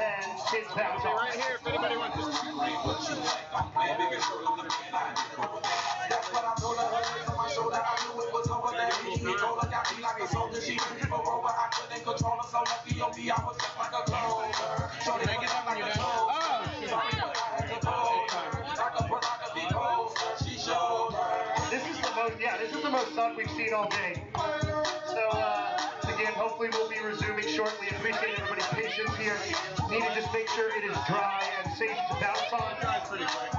and kids bounce off. Right here, if anybody wants to. That's what I told her, on my shoulder, I knew it was over that easy. Told her, got me like a soldier, she took it over, I couldn't control her, so lucky on me, I was just like a clover. Shorty, I get up like a clover. Sorry, but I had to hold her. Like a brother, I could be closer, she showed her. This is the most sun we've seen all day. So, again, hopefully we'll be resuming shortly. Appreciate everybody's patience here. Need to just make sure it is dry and safe to bounce on. Dries pretty quick.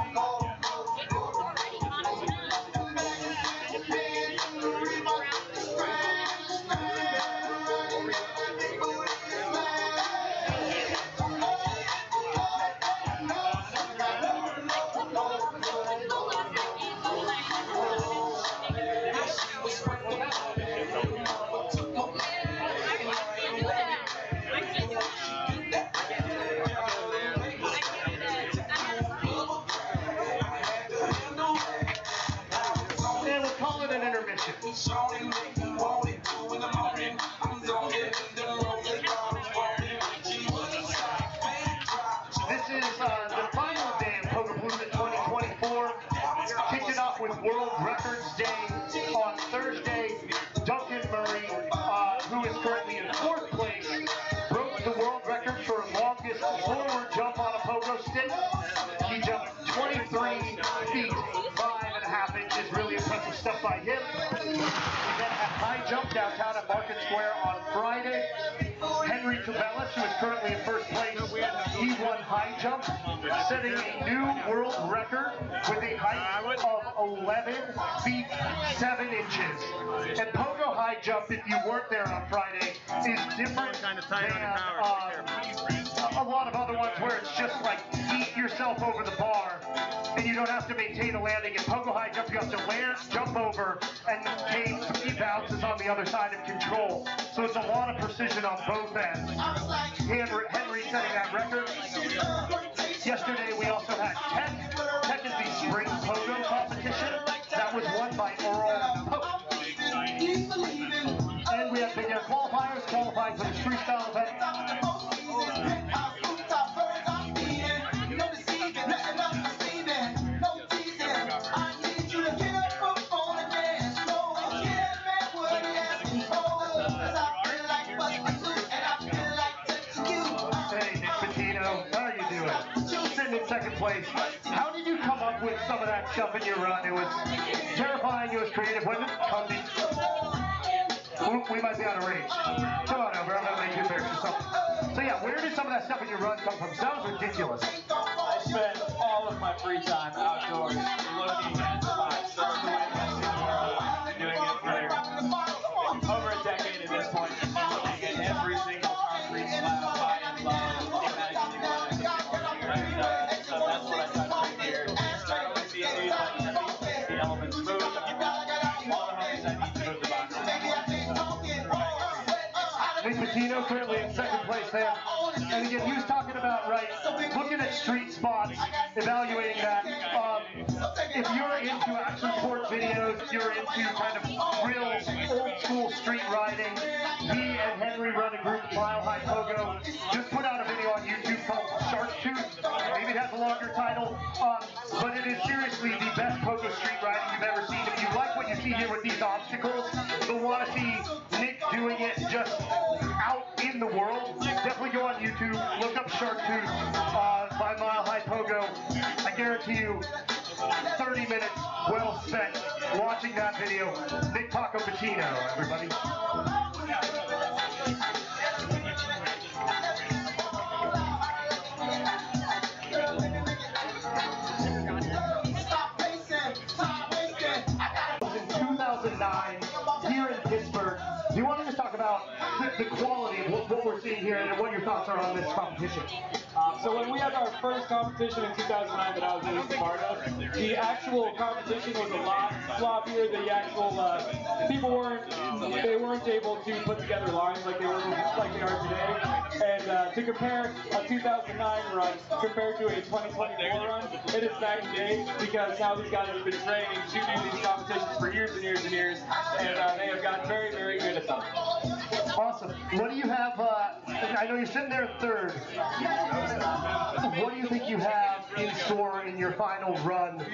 This is the final day of Pogopalooza 2024. Kicked it off with World Records Day on Thursday. Duncan Murray, who is currently in 4th place, broke the world record for longest forward jump on a pogo stick. He jumped 23 feet, 5.5 inches. Really impressive stuff by him. We then had high jump downtown at Market Square on Friday. Henry Cabellis, who is currently in 1st place, he won high jump, setting a new world record with a height of 11 feet 7 inches. And pogo high jump, if you weren't there on Friday, is different than a lot of other ones where it's just like eat yourself over the bar and you don't have to maintain a landing. In pogo high jump, you have to land, jump over, and maintain 3 bounces on the other side of control. So it's a lot of precision on both ends. Henry setting that record. Yesterday we also had Tech. Tech is the spring pogo competition. That was won by Earl Pope. And we had big air qualifiers qualifying for the freestyle event. In 2nd place. How did you come up with some of that stuff in your run? It was terrifying, it was creative, wasn't it? We might be out of range. Come on over, I'm going to make you embarrass yourself. So yeah, where did some of that stuff in your run come from? Sounds ridiculous. I spent all of my free time outdoors looking at spots doing it for over a decade at this point, looking at every single concrete slab, high and low, imagining what I could so that's what I tried to do here. Start with the elements smooth. All the homies I need to move the box. Nick Patino currently in 2nd place there. And again, he was talking about, looking at street spots, evaluating that. If you're into action sport videos, you're into kind of real old school street riding, he and Henry run a group, Mile High Pogo, just put out a video on YouTube called Shark Tooth. Maybe it has a longer title, but it is seriously the best pogo street riding you've ever seen. If you like what you see here with these obstacles, you'll want to see Nick doing it just out in the world. Definitely go on YouTube, look up Shark Tooth by Mile High Pogo. I guarantee you 30 minutes well spent watching that video. Nick Taco Patino, everybody. In 2009, here in Pittsburgh, do you want to just talk about the quality of what we're seeing here and what your thoughts are on this competition? So when we had our first competition in 2009 that I was a part of, the actual competition was a lot sloppier. The actual people weren't able to put together lines like they are today. And to compare a 2009 run compared to a 2024 run, it is night and day because now these guys have been training to do these competitions for years and years and years, and they have gotten very, very good at them. Awesome. What do you have? I know you're sitting there in 3rd. what do you think you have in store in your final run?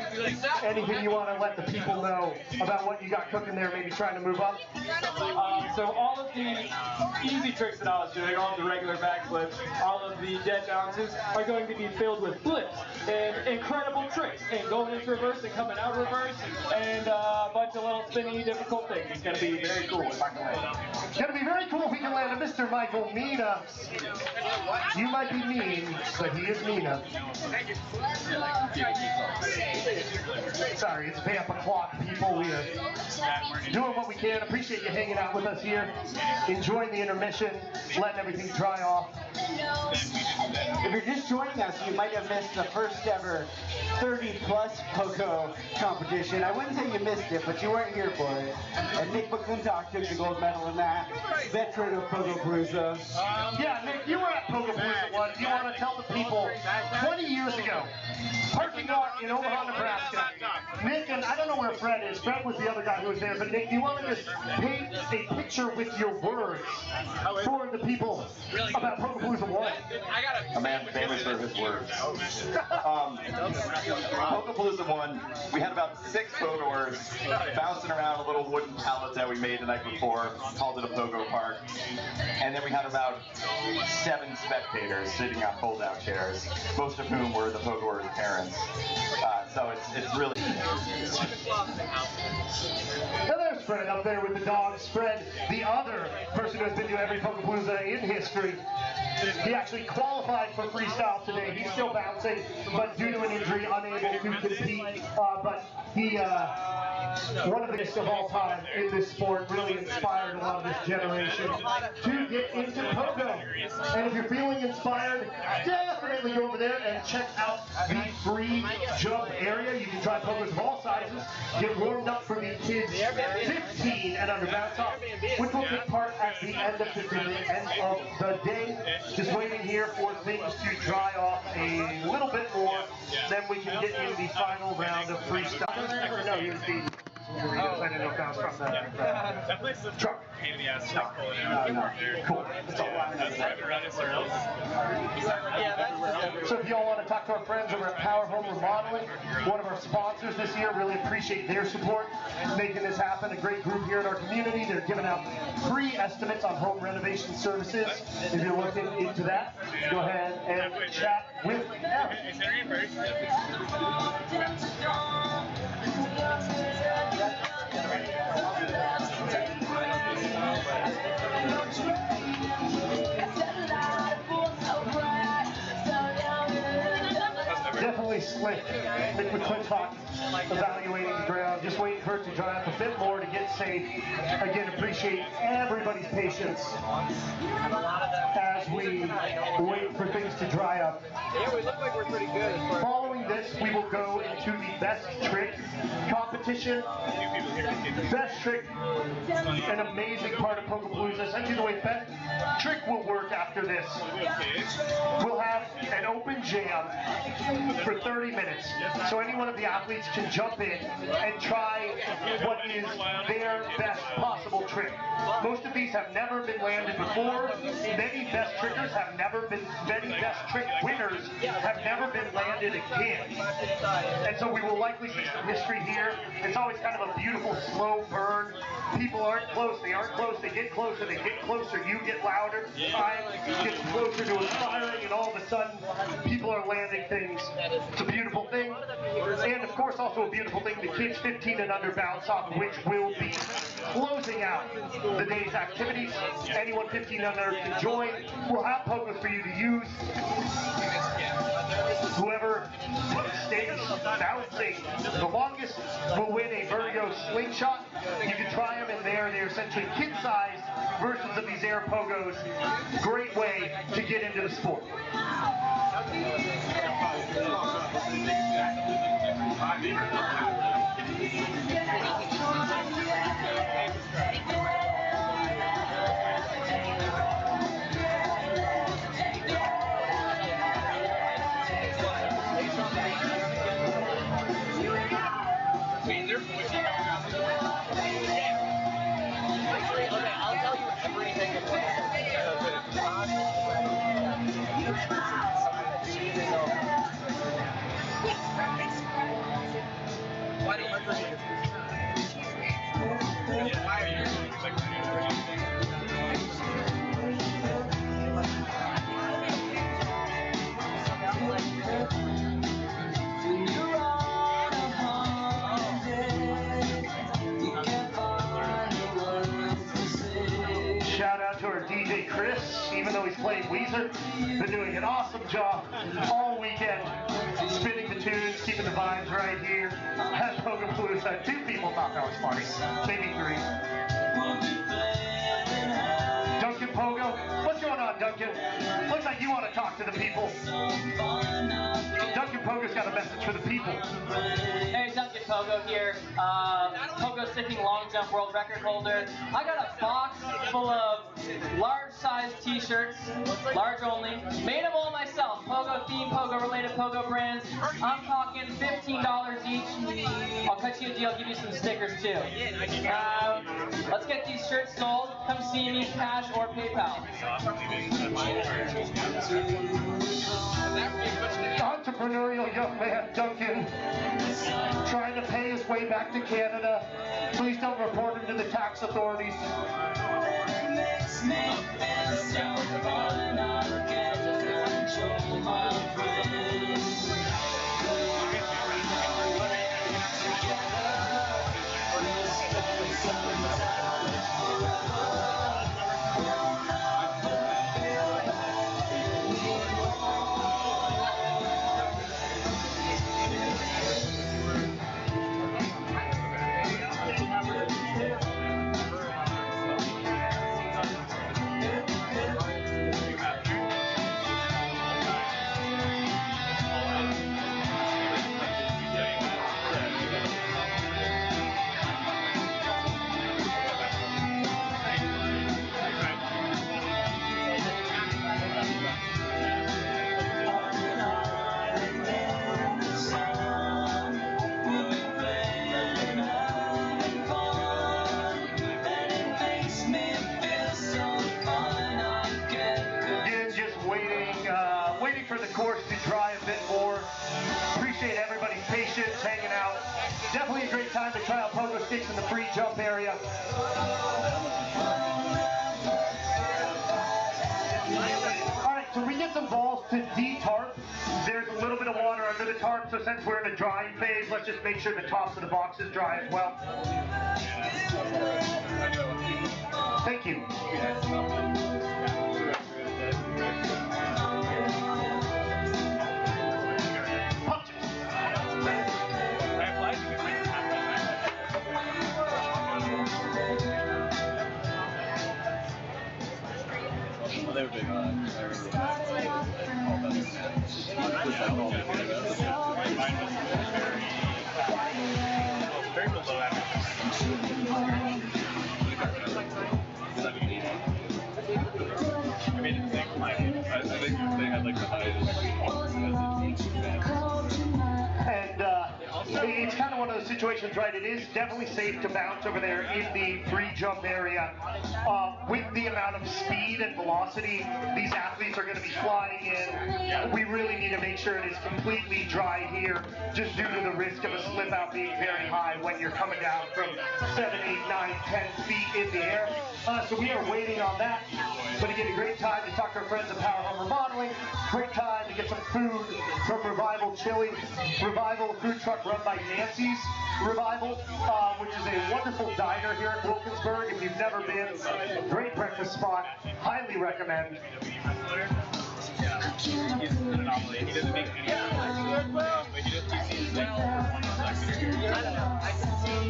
Anything you want to let the people know about what you got cooking there, maybe trying to move up? So all of the easy tricks that I was doing, all of the regular backflips, all of the dead bounces are going to be filled with flips and incredible tricks and going into reverse and coming out reverse and a bunch of little spinny difficult things. It's going to be very cool if I can land. It's going to be very cool if we can land a Mr. Michael Mina. You might be mean, but he is Mina. Sorry, it's vamp o'clock, people. We are doing what we can. Appreciate you hanging out with us here, enjoying the intermission, letting everything dry off. If you're just joining us, you might have missed the first ever 30-plus Pogo competition. I wouldn't say you missed it, but you weren't here for it. And Nick McClintock took the gold medal in that, veteran of Pogopalooza. Yeah, Nick, you were at Pogopalooza once. You want to tell the people, 20 years ago, parking lot in Omaha, Nebraska. Nick, and I don't know where Fred is. Fred was the other guy who was there. But Nick, you want to just paint a picture with your words for the people about Pogopalooza 1? A man famous for his words. Pogopalooza 1, we had about 6 pogoers bouncing around a little wooden pallet that we made the night before, called it a pogo park. And then we had about 7 spectators sitting on fold-out chairs, most of whom were the pogoers' parents. So it's really... Now there's Fred up there with the dogs. Fred, the other person who has been to every Pogopalooza in history. He actually qualified for freestyle today. He's still bouncing, but due to an injury, unable to compete. But he, one of the best of all time in this sport, really inspired a lot of this generation to get into Pogo. And if you're feeling inspired, definitely go over there and check out the free jump area. You can try Pogos of all sizes, get warmed up for the kids 15 and under bounce off, which will take part at the end of the day. Just waiting here for things to dry off a little bit more, then we can get in the final round of freestyle. No, he was the... I didn't know if that was from the truck. No. Cool. So if y'all want to talk to our friends over at Power Home Remodeling, one of our sponsors this year, really appreciate their support, making this happen. A great group here in our community. They're giving out free estimates on home renovation services. If you're looking into that, go ahead and chat with them. Definitely slick. Nick McClintock evaluating the ground, just waiting for it to dry up a bit more to get safe. Again, appreciate everybody's patience as we wait for things to dry up. Yeah, we look like we're pretty good. Following this, we will go into the best trick competition. Best trick, an amazing part of Pogopalooza. Essentially the way best trick will work after this. We'll have an open jam for 30 minutes. So any one of the athletes can jump in and try what is their best possible trick. Most of these have never been landed before. Many best trickers have never been, many best trick winners have never been landed again. And so we will likely see some history here. It's always kind of a beautiful slow burn. People aren't close, they aren't close, they get closer, you get louder, time gets closer to expiring, and all of a sudden people are landing things. It's a beautiful thing. And of course also a beautiful thing, the kids 15 and under bounce off, which will be closing out the day's activities. Anyone 15 and under can join. We'll have pogos for you to use. Whoever stays bouncing the longest will win a Vertigo slingshot. You can try them in there. They're essentially kid-sized versions of these air pogos. Great way to get into the sport. I'll tell you everything about it. Shout out to our DJ Chris, even though he's playing Weezer, been doing an awesome job all weekend, spinning the tunes, keeping the vibes right here at Pogopalooza. 2 people thought that was funny, maybe 3. Duncan Pogo, what's going on, Duncan? Looks like you want to talk to the people. Duncan Pogo's got a message for the people. Hey, Duncan Pogo here. Pogo sticking long jump world record holder. I got a box full of large size t-shirts, large only. Made them all myself. Pogo theme, Pogo related Pogo brands. I'm talking $15 each. I'll cut you a deal, give you some stickers too. Let's get these shirts sold. Come see me, cash or PayPal. Entrepreneurial young man Duncan, trying to pay his way back to Canada. Please don't report him to the tax authorities. For the course to dry a bit more. Appreciate everybody's patience, hanging out. Definitely a great time to try out pogo sticks in the free jump area. Alright, so we get some balls to de-tarp. There's a little bit of water under the tarp, so since we're in a drying phase, let's just make sure the tops of the box is dry as well. Thank you. Well, they were big on very below average. I mean, I think they had like the highest. And it's kind of one of those situations, right? It is definitely safe to bounce over there in the free jump area. With the amount of speed and velocity these athletes are going to be flying in, we really need to make sure it is completely dry here, just due to the risk of a slip out being very high when you're coming down from 7, 8, 9, 10 feet in the air. So we are waiting on that. But again, a great time to talk to our friends at Power Home Remodeling. Great time to get some food from Revival Chili. Revival, food truck run by Nancy's Revival, which is a wonderful diner here in Wilkinsburg. If you've never been, great breakfast spot. Highly recommend. He's an anomaly. He doesn't make any but he doesn't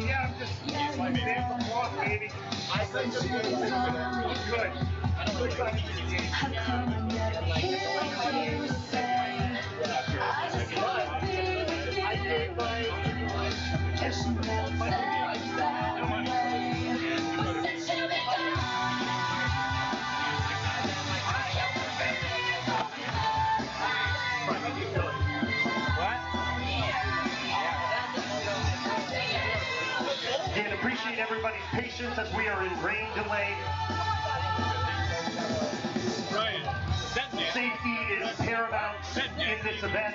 Yeah, I'm just like man from walk, baby. Good. Again, appreciate everybody's patience as we are in rain delay. Right. Safety is paramount in this event.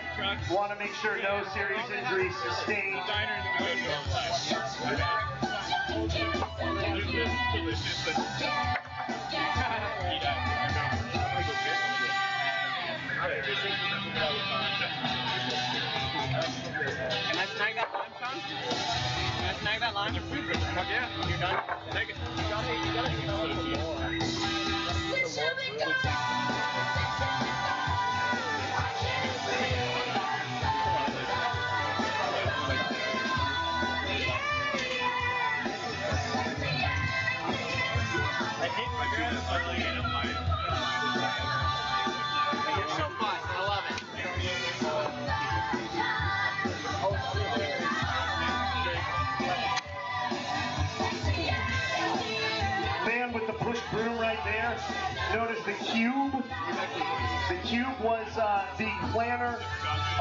Want to make sure no serious injuries sustained. Can I snag that lime, Sean? Can I snag that lime? Fuck yeah. You're done? Take it. You got You're so fun. I love it. Man with the push broom right there, known as the Cube. The Cube was the planner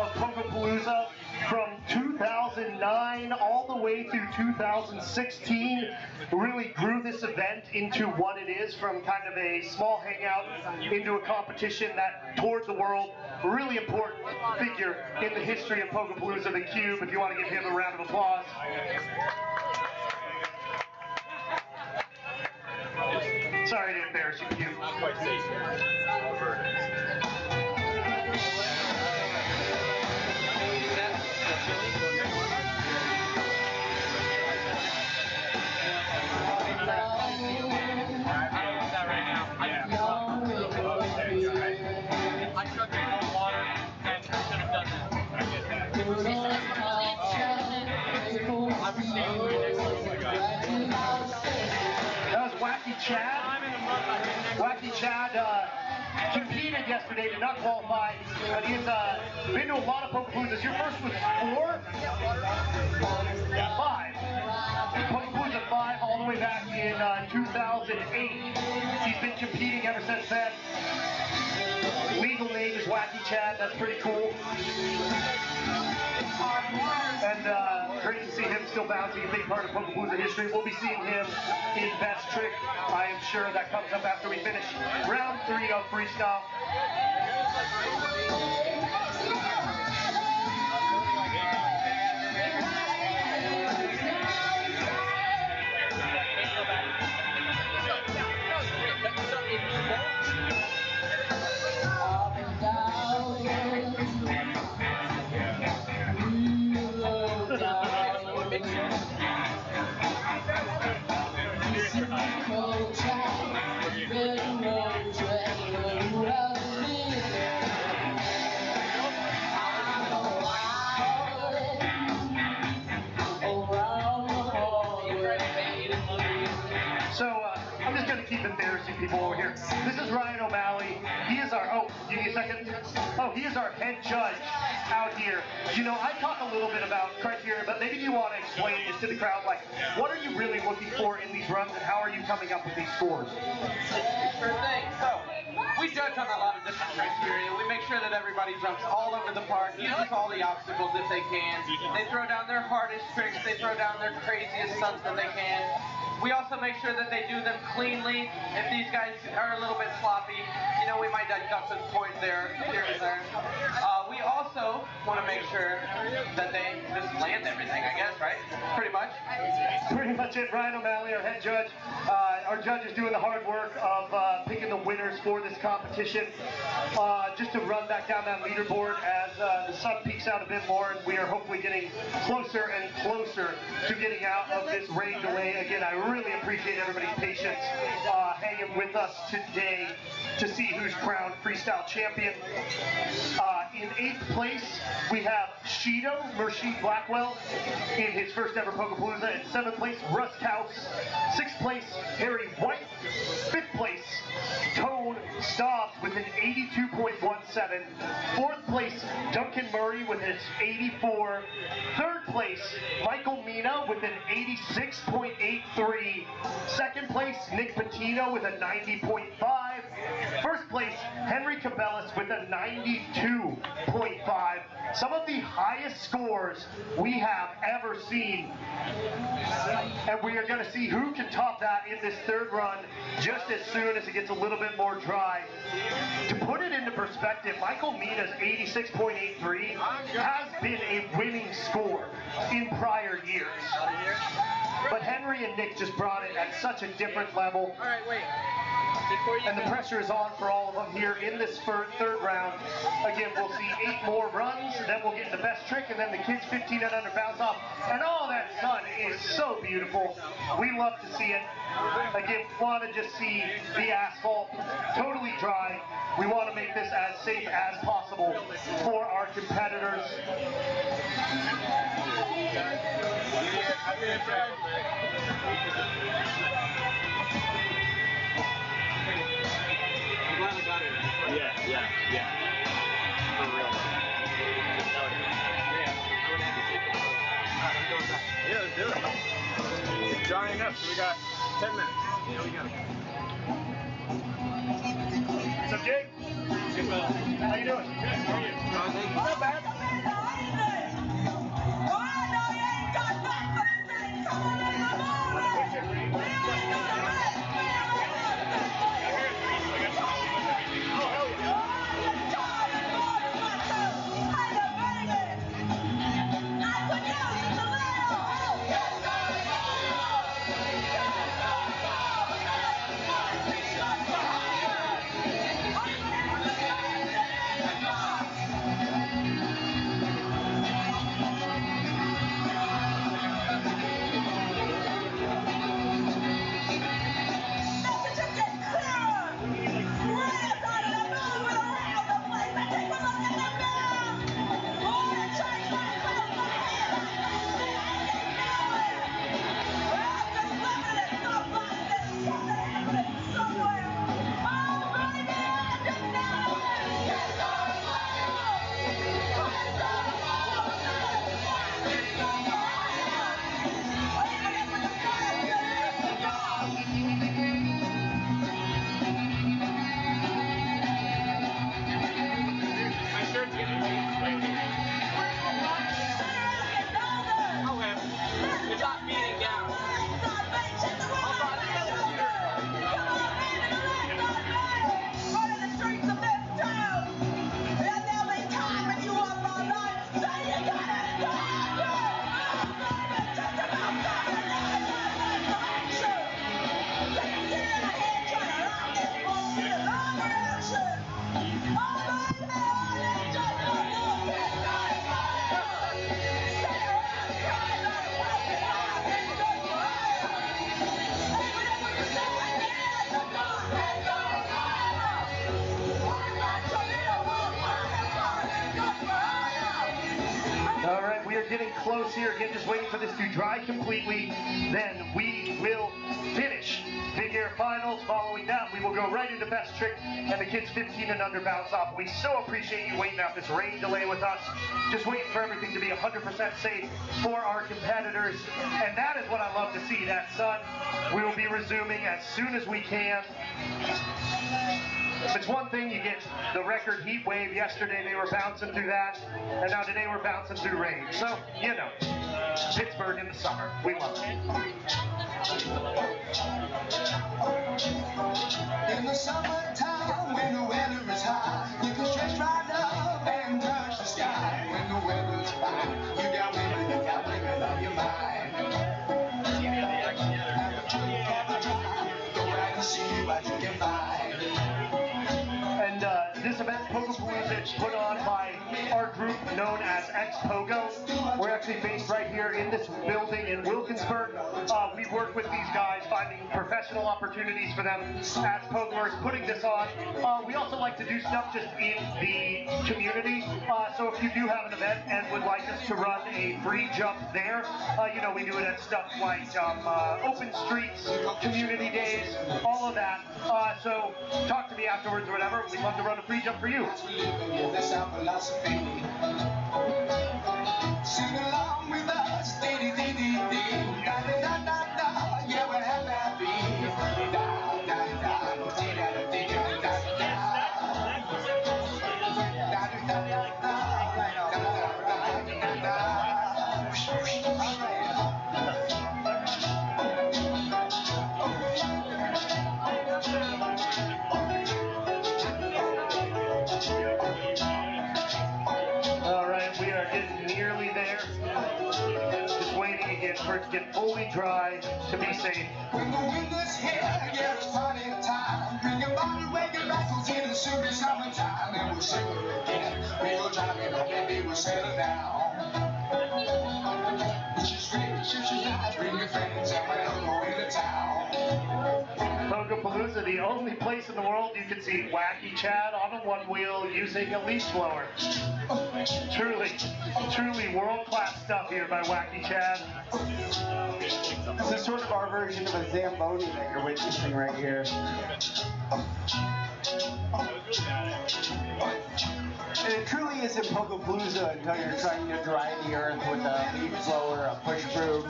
of Pogopalooza from 2009 all the way through 2016. Really grew this event into what it is, from kind of a small hangout into a competition that toured the world. A really important figure in the history of Pogopalooza, the Cube. If you want to give him a round of applause. Sorry to embarrass you, Cube. Not quite safe. I chugged more water and should have done that. That was Wacky Chad. Wacky Chad competed yesterday, did not qualify, but he's been to a lot of Pogopaloozas. Your first was 4? 5. Pogopalooza 5 all the way back in 2008. He's been competing ever since then. Legal name is Wacky Chad. That's pretty cool. And great to see him still bouncing, a big part of Pogopalooza history. We'll be seeing him in Best Trick. I am sure that comes up after we finish round 3 of Freestyle. I'm just going to keep embarrassing people over here. This is Ryan O'Malley. He is our, give me a second. He is our head judge out here. You know, I talk a little bit about criteria, but maybe you want to explain this to the crowd, like, what are you really looking for in these runs, and how are you coming up with these scores? Sure thing. So, we judge on a lot of different criteria. We make sure that everybody jumps all over the park, uses all the obstacles if they can. They throw down their hardest tricks. They throw down their craziest stunts that they can. We also make sure that they do them cleanly. If these guys are a little bit sloppy, you know, we might deduct some points there, here and there. We also want to make sure that they just land everything, I guess, right? Pretty much. Pretty much it. Ryan O'Malley, our head judge. Our judge is doing the hard work of picking the winners for this competition. Just to run back down that leaderboard as the sun peaks out a bit more, and we are hopefully getting closer and closer to getting out of this rain delay. Again, I really appreciate everybody's patience hanging with us today to see who's crowned Freestyle Champion. In 8th place, we have Shido Murshid Blackwell in his first ever Pogopalooza. In 7th place, Russ Kaus. 6th place, Harry White. 5th place, Tone Stobbs with an 82.17. 4th place, Duncan Murray with an 84. 3rd place, Michael Mina with an 86.83. 2nd place, Nick Patino with a 90.5. 1st place, Henry Cabellis with a 92.5. some of the highest scores we have ever seen. And we are going to see who can top that in this third run just as soon as it gets a little bit more dry. To put it into perspective, Michael Mina's 86.83 has been a winning score in prior years. But Henry and Nick just brought it at such a different level. All right, wait. And the pressure is on for all of them here in this third round. Again, we'll see 8 more runs, then we'll get the best trick, and then the kids 15 and under bounce off. And all that sun is so beautiful. We love to see it. Again, we want to just see the asphalt totally dry. We want to make this as safe as possible for our competitors. Yeah. For real. Yeah, let's do it. It's drying up, so we got 10 minutes. Yeah, we got it. What's up, Jake? How you doing? Good. How are you? Not bad. All right, we are getting close here. Again, just waiting for this to dry completely. Then we will finish figure finals. Following that, we will go right into best trick and the kids 15 and under bounce off. We so appreciate you waiting out this rain delay with us. Just waiting for everything to be 100% safe for our competitors. And that is what I love to see, that sun. We will be resuming as soon as we can. If it's one thing, you get the record heat wave. Yesterday they were bouncing through that, and now today we're bouncing through rain. So, you know, Pittsburgh in the summer. We love it. In the summertime, when the weather is high, you can stretch right up and touch the sky. When the weather's fine, you got women on your mind. Go out and see what you can find. And this event, Pogopalooza, is put on by our group known as X-Pogo. We're actually based right here in this building in Wilkinsburg. We work with these guys, finding professional opportunities for them as pogoers, putting this on. We also like to do stuff just in the community. So if you do have an event and would like us to run a free jump there, you know, we do it at stuff like open streets, community days, all of that. So talk to me afterwards or whatever. We'd love to run a free jump for you. That's our philosophy. Sing along with us, dee dee dee dee dee. Da da da da da. Yeah, we're happy. Da da da da dee da da dee da da da. Da da da da da. waiting for it to get fully dry to be safe. When the wind is here, yeah, it's party time. Bring your body, wake your battles in the super summertime. And we'll shiver again. We'll drive it up, baby, we'll settle down. It's just great, it's just nice. Bring your friends and we'll go into town. Pogopalooza, the only place in the world you can see Wacky Chad on a one wheel using a leash blower. Truly world-class stuff here by Wacky Chad. This is sort of our version of a Zamboni that you're witnessing right here. And it truly isn't Pogopalooza until you're trying to dry the earth with a leaf blower, a push broom.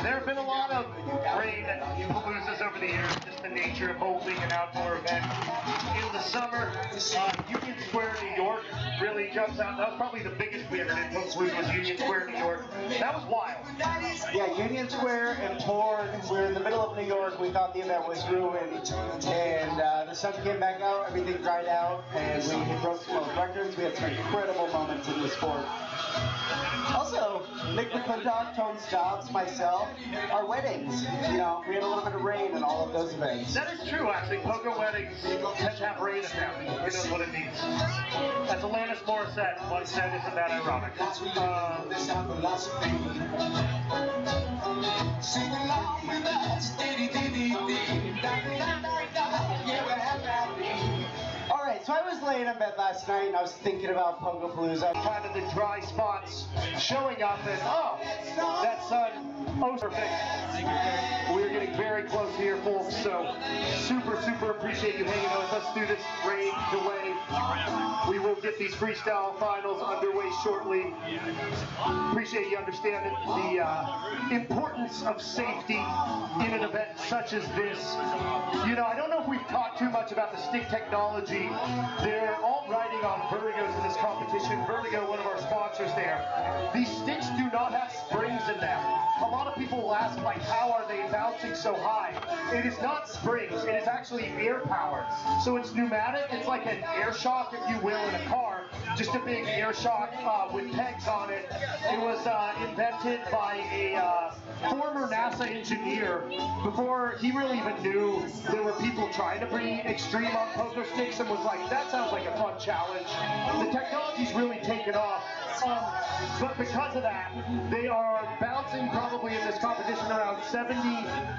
There have been a lot of rain at Paloozas over the years, just the nature of holding an outdoor event. In the summer, Union Square, New York really jumps out. That was probably the biggest we ever did. Pogopalooza was Union Square, New York. That was wild. Yeah, Union Square and Ford. We're in the middle of New York. We thought the event was ruined, and the sun came back out, everything dried out, and we broke some old records. We had some incredible moments in the sport. Also, Nick McClintock, Tone Stobbs, myself, our weddings. You know, we had a little bit of rain in all of those events. That is true, actually. Pogo weddings tend to have rain at them. Who knows what it means? As Alanis Morissette once said, isn't that ironic? Sing along with us. All right, so I was laying in bed last night and I was thinking about Pogopalooza. Kind of the dry spots showing up, and oh, that sun, oh, perfect. We're getting very close here, folks, so super appreciate you hanging out with us through this rain delay. We will get these freestyle finals underway shortly. Appreciate you understanding the importance of safety in an event such as this. You know, I don't know if we've talked too much about the stick technology. They're all riding on Vertigos in this competition. Vertigo, one of our sponsors there. These sticks do not have springs in them. A lot of people will ask, like, how are they bouncing so high? It is not springs. It is actually air powered. So it's pneumatic. It's like an air shock, if you will, in a car. Just a big air shock with pegs on it. It was invented by a former NASA engineer before he really even knew there were people trying to bring extreme on pogo sticks, and was like, that sounds like a fun challenge. The technology's really taken off. But because of that, they are bouncing probably in this competition around 70,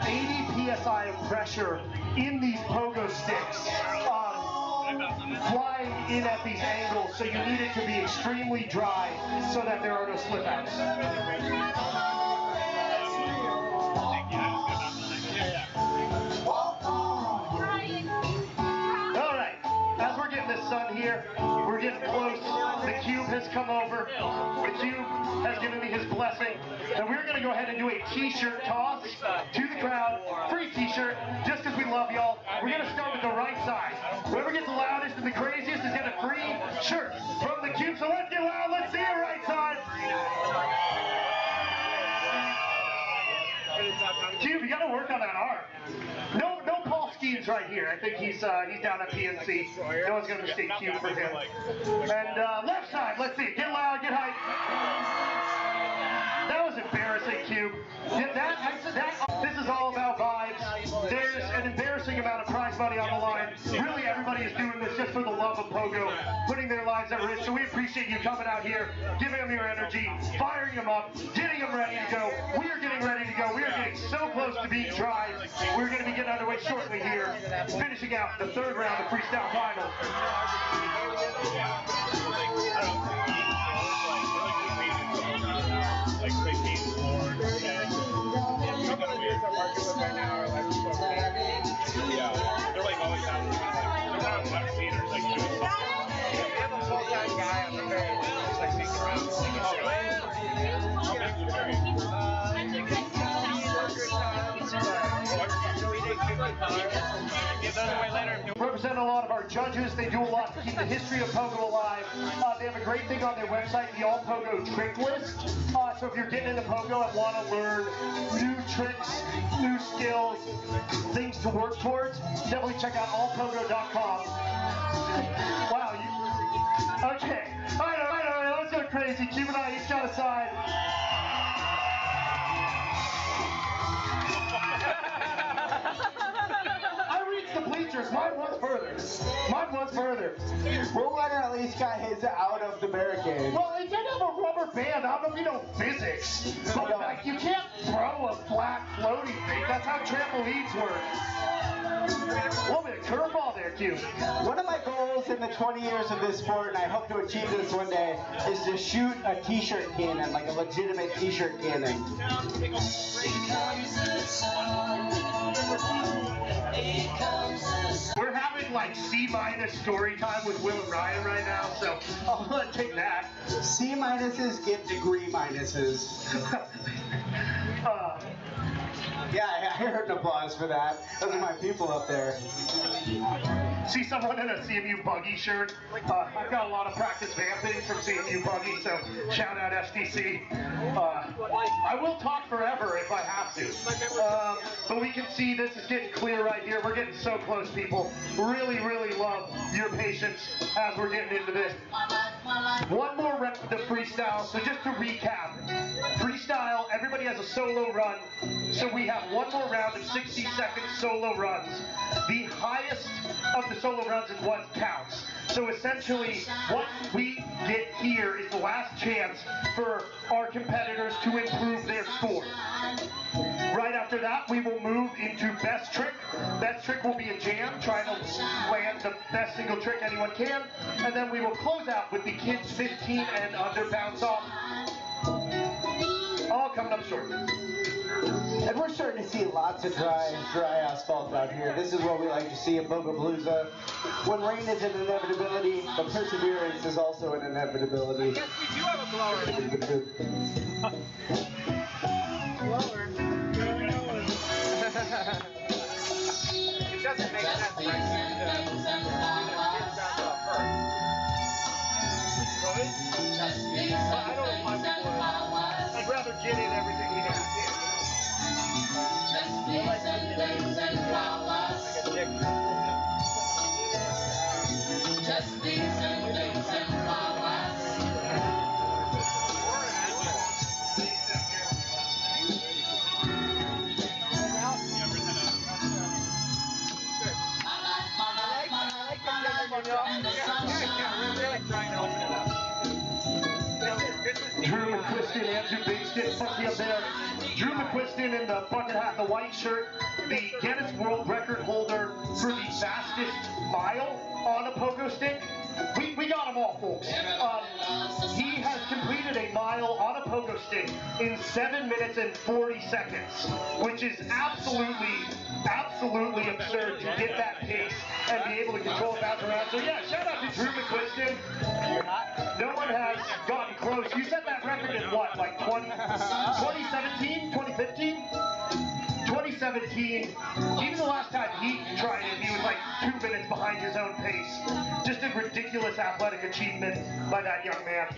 80 psi of pressure in these pogo sticks. Flying in at these angles, so you need it to be extremely dry so that there are no slip outs. Alright, as we're getting this sun here, we're getting close. The cube has come over. The cube has given me his blessing. And we're going to go ahead and do a t-shirt toss to the crowd. Free t-shirt, just because we love y'all. We're going to start with the right side. Whoever gets the loudest and the craziest is getting a free shirt from the cube. So let's get loud. Let's see it right side. Cube, you got to work on that arm. No Paul Skeens right here. I think he's down at PNC. No one's going to mistake Cube for him. And left side, let's see. Get loud, get hype. That was embarrassing, Cube. This is all about vibes. There's an embarrassing amount of prize money on the line. Really, everybody is doing this just for the love of Pogo, putting their lives at risk. So we appreciate you coming out here, giving them your energy, firing them up, getting them ready to go. We are getting ready to go. We are getting so close to being dry. We're going to be getting underway shortly here, finishing out the third round of Freestyle Finals. Like games board and some of the beers are market with right now are like yeah, they're like always out. They're not much leaders like doing something. We have a full-time guy on the very just like sneaking around. How big is the very? So we take 50 cars. Get those away later. Represent a lot of our judges. They do a lot to keep the history of Pogo alive. They have a great thing on their website, the All Pogo Trick List. So if you're getting into Pogo and want to learn new tricks, new skills, things to work towards, definitely check out allpogo.com. Wow, okay. All right, let's go crazy. Casey, keep an eye. He's got a side. I reached the bleachers. Mine was further. Mine was further. Will Runner at least got his out of the barricade. Well, he did have a rubber band. I don't know if you know physics, but like you can't throw a flat floating thing. That's how trampolines work. A little bit of curveball there, Q. One of my goals in the 20 years of this sport, and I hope to achieve this one day, is to shoot a t-shirt cannon, like a legitimate t-shirt cannon. We're having like C- story time with Will and Ryan right now, so I'll let take that. C- get degree minuses. Yeah, I heard an applause for that. Those are my people up there. See someone in a CMU buggy shirt? I've got a lot of practice vamping from CMU buggy, so shout out SDC. I will talk forever if I have to. But we can see this is getting clear right here. We're getting so close, people. Really, really love your patience as we're getting into this. One more rep of the freestyle. So just to recap, freestyle, everybody has a solo run. So we have one more round of 60-second solo runs. The highest of the solo runs is what counts. So essentially, what we get here is the last chance for our competitors to improve their score. Right after that, we will move into best trick. Best trick will be a jam, trying to land the best single trick anyone can. And then we will close out with the kids 15 and under bounce off. All coming up shortly. And we're starting to see lots of dry asphalt out here. This is what we like to see at Pogopalooza. When rain is an inevitability, but perseverance is also an inevitability. Yes, we do have a blower. It doesn't make sense, right? I don't know why we would. I'd rather get in everything we have. Just leaves and things and flowers. Just leaves and things and flowers. Drew McQuiston, Andrew Bigston, Funky up there. Drew McQuiston in the bucket hat, the white shirt, the Guinness World Record holder for the fastest mile on a pogo stick. We got them all, folks. He has completed a mile on a pogo stick in 7 minutes and 40 seconds, which is absolutely absurd to get that pace and be able to control it bounce around. So yeah, shout out to Drew McQuiston. No one has gotten close. You set that record in what, like 2017, 2015? 2017, even the last time he tried it, he was like 2 minutes behind his own pace. Just a ridiculous athletic achievement by that young man.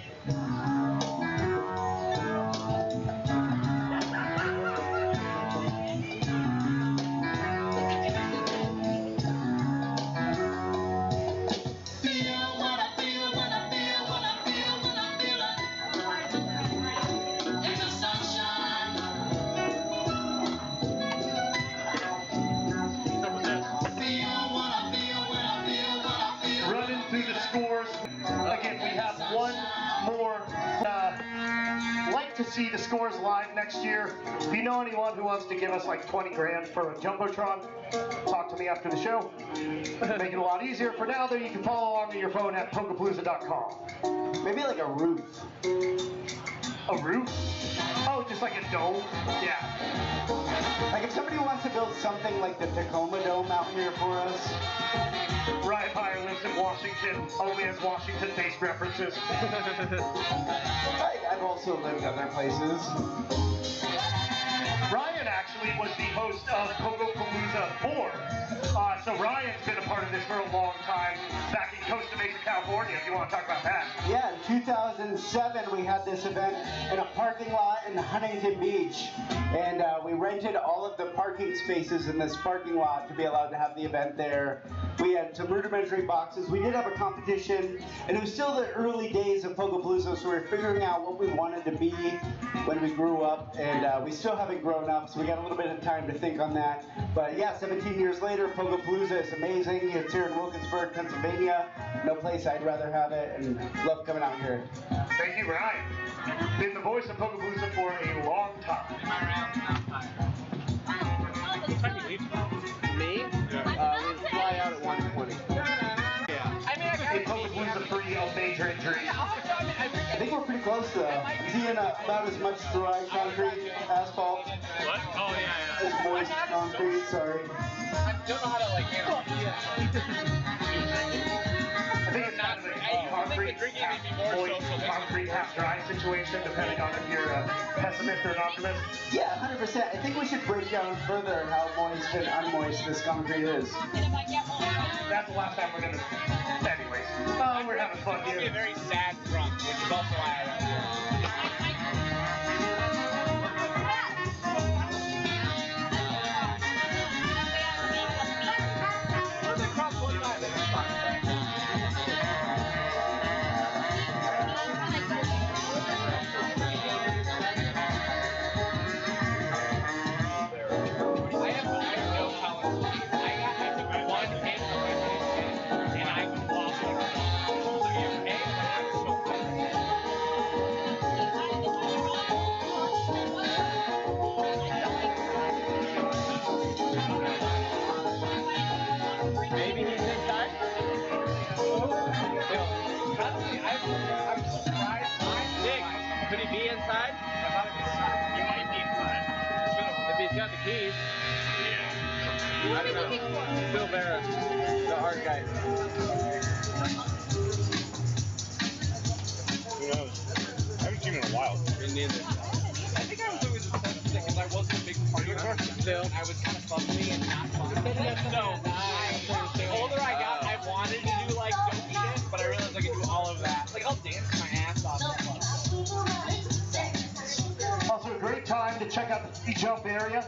To see the scores live next year. If you know anyone who wants to give us like 20 grand for a Jumbotron, talk to me after the show. Make it a lot easier. For now, though, you can follow along on your phone at Pogopalooza.com. Maybe like a roof. A roof? Oh, just like a dome? Yeah. Like if somebody wants to build something like the Tacoma Dome out here for us. Ryan Meyer lives in Washington, only has Washington-based references. I've also lived other places. Ryan actually was the host of Pogopalooza 4. So Ryan's been a part of this for a long time, back in Costa Mesa, California. California, if you want to talk about that. Yeah, in 2007 we had this event in a parking lot in Huntington Beach, and we rented all of the parking spaces in this parking lot to be allowed to have the event there. We had some rudimentary boxes. We did have a competition, and it was still the early days of Pogopalooza, so we were figuring out what we wanted to be when we grew up, and we still haven't grown up, so we got a little bit of time to think on that. But yeah, 17 years later, Pogopalooza is amazing. It's here in Wilkinsburg, Pennsylvania. No place I'd rather have it, and love coming out here. Thank you, Ryan. Been the voice of Pogopalooza for a long time. Me? We fly out at 1:20. A Pogopalooza free of major injuries. I think we're pretty close though. Is he in about as much dry concrete, asphalt? What? Oh, yeah, As moist concrete, sorry. I don't know how to, like, handle I think it's kind of a concrete, half moist, concrete, half dry situation, depending on if you're a pessimist or an optimist. Yeah, 100%. I think we should break down further how moist and unmoist this concrete is. That's the last time we're going to... Anyways, we're having fun I'll be a here. very sad drunk, which is also why I got the keys. Yeah. I don't know. Phil Vera, the art guy. Who knows? I haven't seen him in a while. Me neither. I think I was always obsessed with it because I wasn't a big party artist. Still, I was kind of fussy and not fun. So, the older I got, I wanted to do like dopey shit, but I realized I could do all of that. Like, I'll dance my ass off. Also, a great time to check out the ski jump area.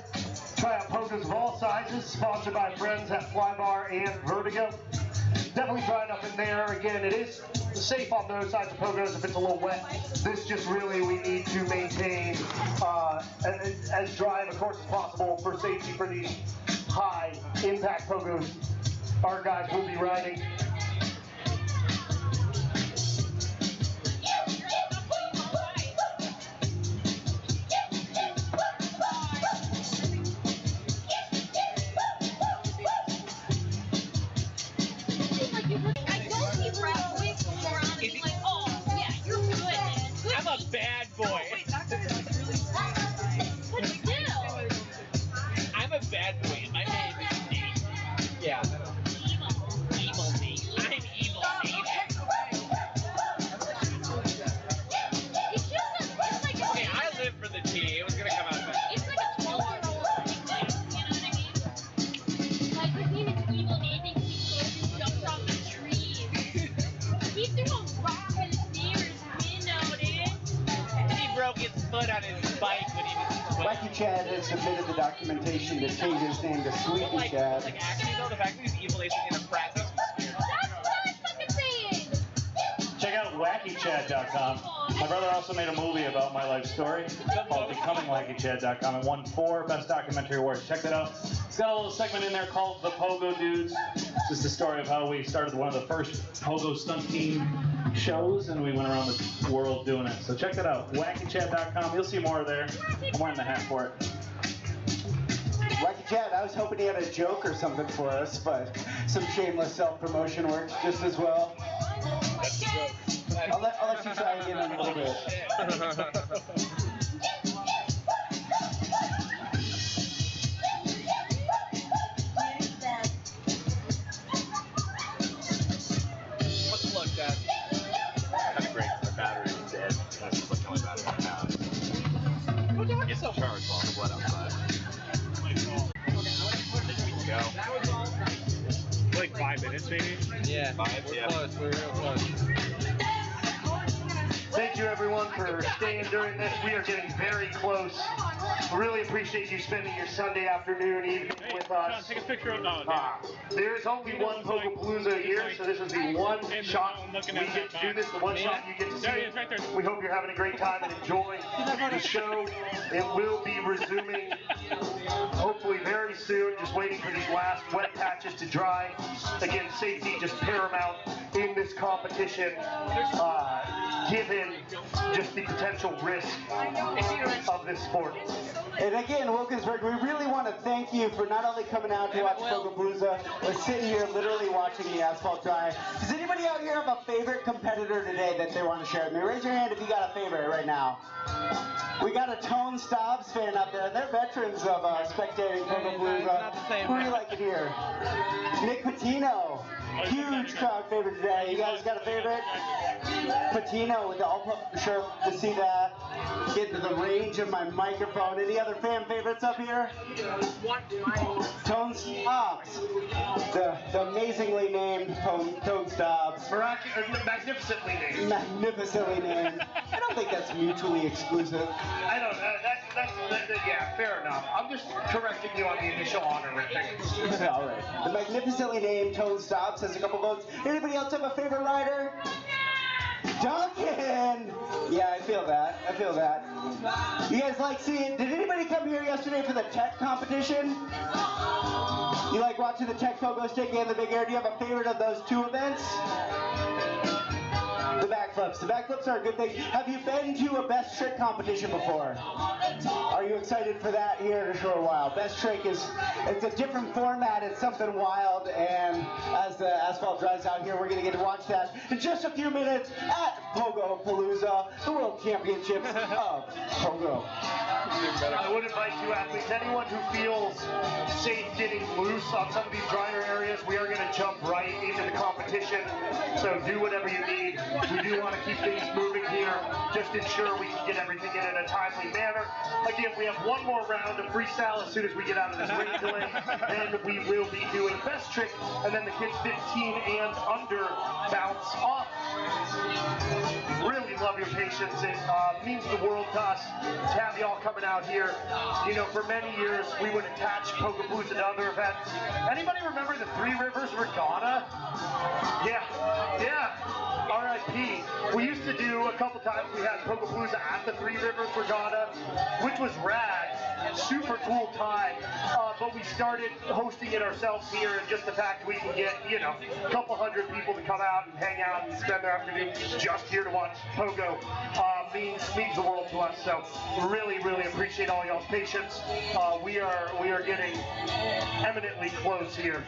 Try out pogos of all sizes, sponsored by friends at Flybar and Vertigo. Definitely try it up in there. Again, it is safe on those sides of pogos if it's a little wet. This just really, we need to maintain as dry of a course as possible for safety for these high impact pogos our guys will be riding. I'm a bad boy. I'm a bad boy. My name is Nate. Yeah. Evil Nate. I'm evil Nate. Okay, I live for the tea. It was gonna come out of that. It's like a 12-year-old thing, you know what I mean? Like, his name is Evil Nate, and he goes and jumps off the trees. He threw a rock in his neighbor's window, dude. And he broke his foot on his bike when he was Wacky Chad has submitted the documentation to change his name to Sweetie Chad. Like, actually, though, the fact that he's evil Nate's in a frat house is weird. That's what I'm fucking saying. Check out wackychad.com. My brother also made a movie about my life story called BecomingWackyChad.com and won 4 Best Documentary Awards. Check that out. It's got a little segment in there called The Pogo Dudes. It's just the story of how we started one of the first Pogo stunt team shows, and we went around the world doing it. So check that out, wackychad.com. You'll see more there. I'm wearing the hat for it. Wacky Chad, I was hoping he had a joke or something for us, but some shameless self-promotion works just as well. I'll let you try again in a little bit. What's the look, Dad? Kind of great. My battery's dead. That's just like the only battery I have. Get some charge while the blood outside. Go. Like 5 minutes, maybe? Yeah, 5, we're yeah. close. We're real close. for staying during this. We are getting very close. Really appreciate you spending your Sunday afternoon, evening with us. Take a picture of There is only one Pogopalooza a year, so this is the one shot we get to do this, the one shot you get to see. We hope you're having a great time and enjoy the show. It will be resuming hopefully very soon, just waiting for these last wet patches to dry. Again, safety just paramount in this competition, given just the potential risk of this sport. And again, Wilkinsburg, we really want to thank you for not only coming out to watch Pogopalooza, but sitting here literally watching the asphalt dry. Does anybody out here have a favorite competitor today that they want to share with me? Raise your hand if you got a favorite right now. We got a Tone Stobbs fan up there. They're veterans of spectating Pogopalooza. Who do you like it here? Nick Patino. Huge crowd favorite today. You guys got a favorite? Patino with the all-purple shirt to see that. Get to the range of my microphone. Any other fan favorites up here? Tone Stobbs. The amazingly named Tone Stobbs. Magnificently named. Magnificently named. I don't think that's mutually exclusive. I don't know. Yeah, fair enough. I'm just correcting you on the initial honor thing. All right. The magnificently named Tone Stobbs has a couple votes. Anybody else have a favorite rider? Duncan! Yeah, I feel that. I feel that. You guys like seeing... Did anybody come here yesterday for the tech competition? You like watching the tech pogo stick and the big air? Do you have a favorite of those two events? The backflips. The backflips are a good thing. Have you been to a best trick competition before? Are you excited for that here in a short while? Best trick is, it's a different format. It's something wild, and as the asphalt dries out here, we're going to get to watch that in just a few minutes at Pogopalooza, the World Championships of Pogo. I would invite you athletes, anyone who feels safe getting loose on some of these drier areas, we are going to jump right into the competition, so do whatever you need. We do want to keep things moving here, just ensure we can get everything in a timely manner. Again, we have one more round of freestyle as soon as we get out of this ring delay. Then we will be doing best trick, and then the kids 15 and under bounce off. Really love your patience. It means the world to us to have y'all coming out here. You know, for many years, we would attach Pogopalooza to other events. Anybody remember the Three Rivers Regatta? Yeah. R.I.P. We used to do a couple times, we had Pogopalooza at the Three Rivers Regatta, which was rad, super cool time, but we started hosting it ourselves here, and just the fact we can get, you know, a couple hundred people to come out and hang out and spend their afternoon just here to watch Pogo means the world to us. So really appreciate all y'all's patience. We are getting eminently close here.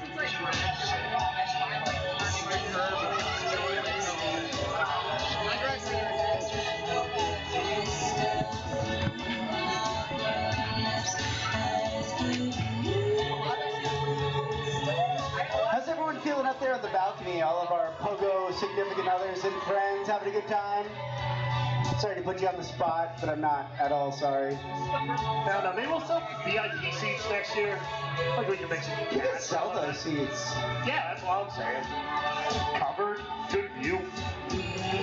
How's everyone feeling up there on the balcony? All of our Pogo significant others and friends having a good time? Sorry to put you on the spot, but I'm not at all sorry. No, maybe we'll sell VIP seats next year. Like we can make some You can sell those seats. Yeah, that's what I'm saying. Covered, good view.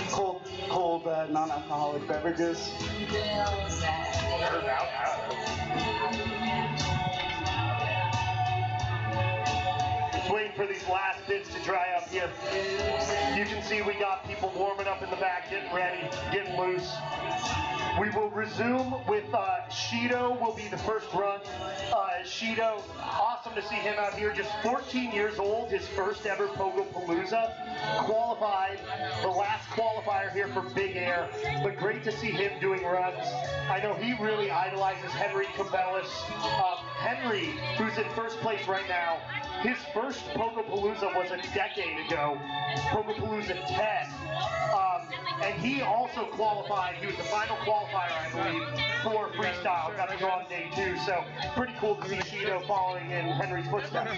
Cold non-alcoholic beverages. Just waiting for these last bits to dry up here. You can see we got people warming up in the back, getting ready, getting loose. We will resume with Shido will be the first run. Shido, awesome to see him out here, just 14 years old, his first ever Pogopalooza. Qualified, the last qualifier here for Big Air, but great to see him doing runs. I know he really idolizes Henry Cabellis. Henry, who's in first place right now, his first Pogopalooza was a decade ago, Pogopalooza 10. And he also qualified, he was the final qualifier, I believe, for Freestyle, got to go on day 2. So pretty cool to see Shido following in Henry's footsteps.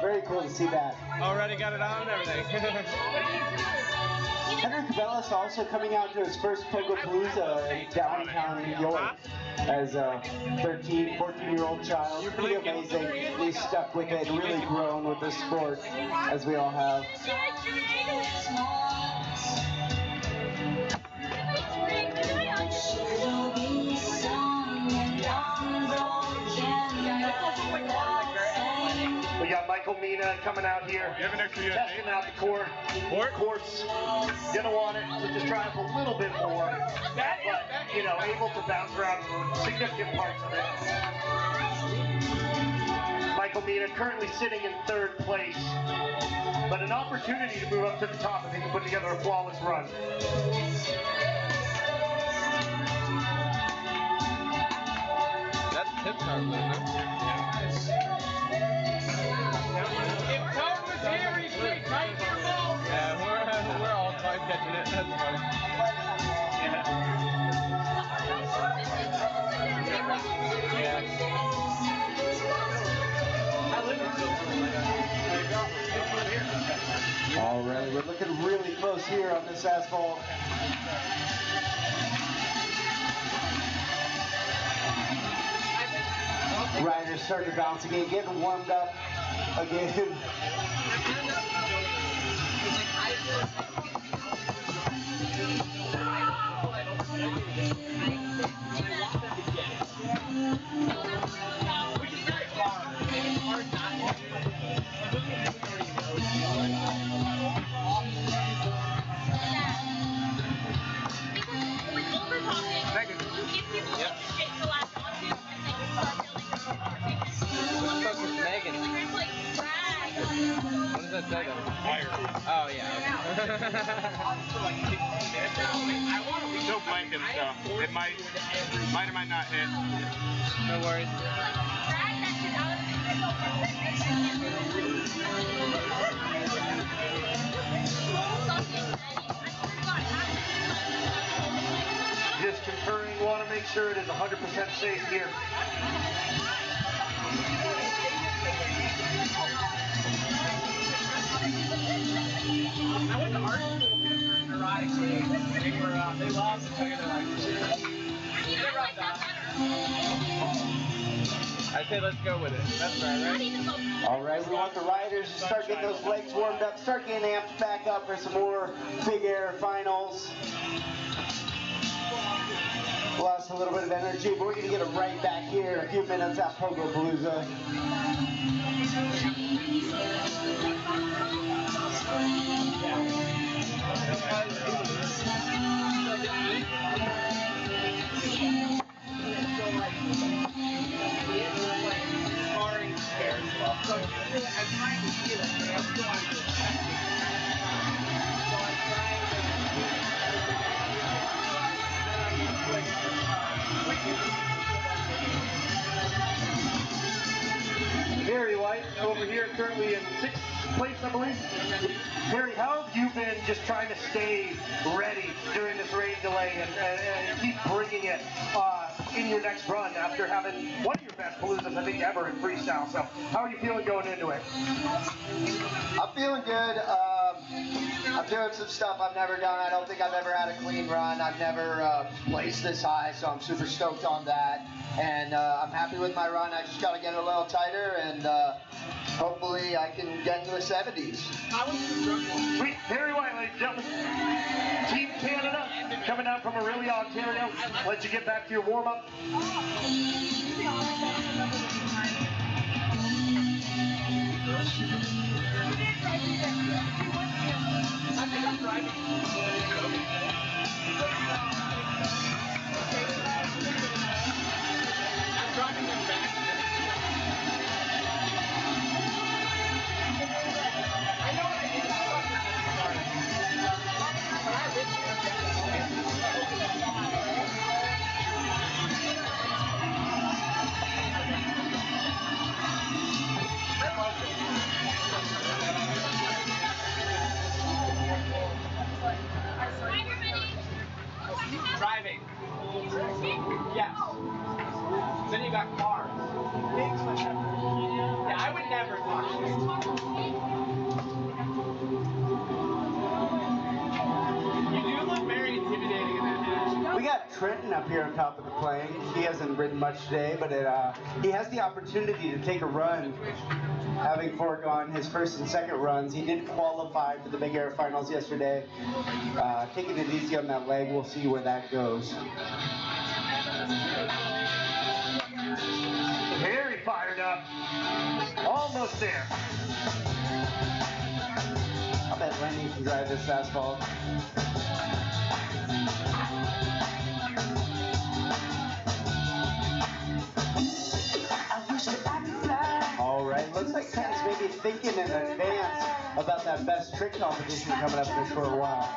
Very cool to see that. Already got it on and everything. Henry Cabellis also coming out to his first Pogopalooza in downtown New York as a 13, 14-year-old child. Pretty amazing. He's stuck with it, really grown with the sport, as we all have. Michael Mina coming out here, testing out the course. Gonna want it to just drive a little bit more, but, you know, able to bounce around significant parts of it. Michael Mina currently sitting in 3rd place, but an opportunity to move up to the top if he can put together a flawless run. That's tip car, isn't it? If Tom was here, he'd say, tighten your belt. Yeah, we're all fine catching it. That's fine. All right, we're looking really close here on this asphalt. Riders starting to bounce again, getting warmed up again. What does that say? Oh, yeah. No blanket stuff. It might or might not hit. No worries. Just confirming, want to make sure it is 100% safe here. I went to art school for neurotic kids. They lost and they're like, I say let's go with it. That's right? All right, we want the riders to start getting those legs warmed up, start getting amped back up for some more big air finals. Lost a little bit of energy, but we're going to get them right back here in a few minutes at Pogopalooza. Harry White over here currently in 6th place, I believe. Harry, how have you been just trying to stay ready during this rain delay and keep bringing it in your next run after having one of your best Paloozas, I think, ever in freestyle? So how are you feeling going into it? I'm feeling good. I'm doing some stuff I've never done. I don't think I've ever had a clean run. I've never placed this high, so I'm super stoked on that. And I'm happy with my run. I just got to get it a little tighter, and hopefully I can get into the 70s. Sweet. Harry White, ladies and gentlemen. Team Canada coming down from Orillia, Ontario. Let you get back to your warm-up. I'm driving. Them back. I know what I did. Driving. Yes. Then you got cars. Yeah, I would never talk to you. You do look very intimidating in that match. We got Trenton up here on top of the plane. He hasn't ridden much today, but he has the opportunity to take a run. Having foregone his first and second runs, he did qualify for the Big Air Finals yesterday. Taking it easy on that leg, we'll see where that goes. Very fired up. Almost there. I bet Lenny can drive this asphalt. All right, looks like Ken's maybe thinking in advance about that best trick competition coming up in a short while.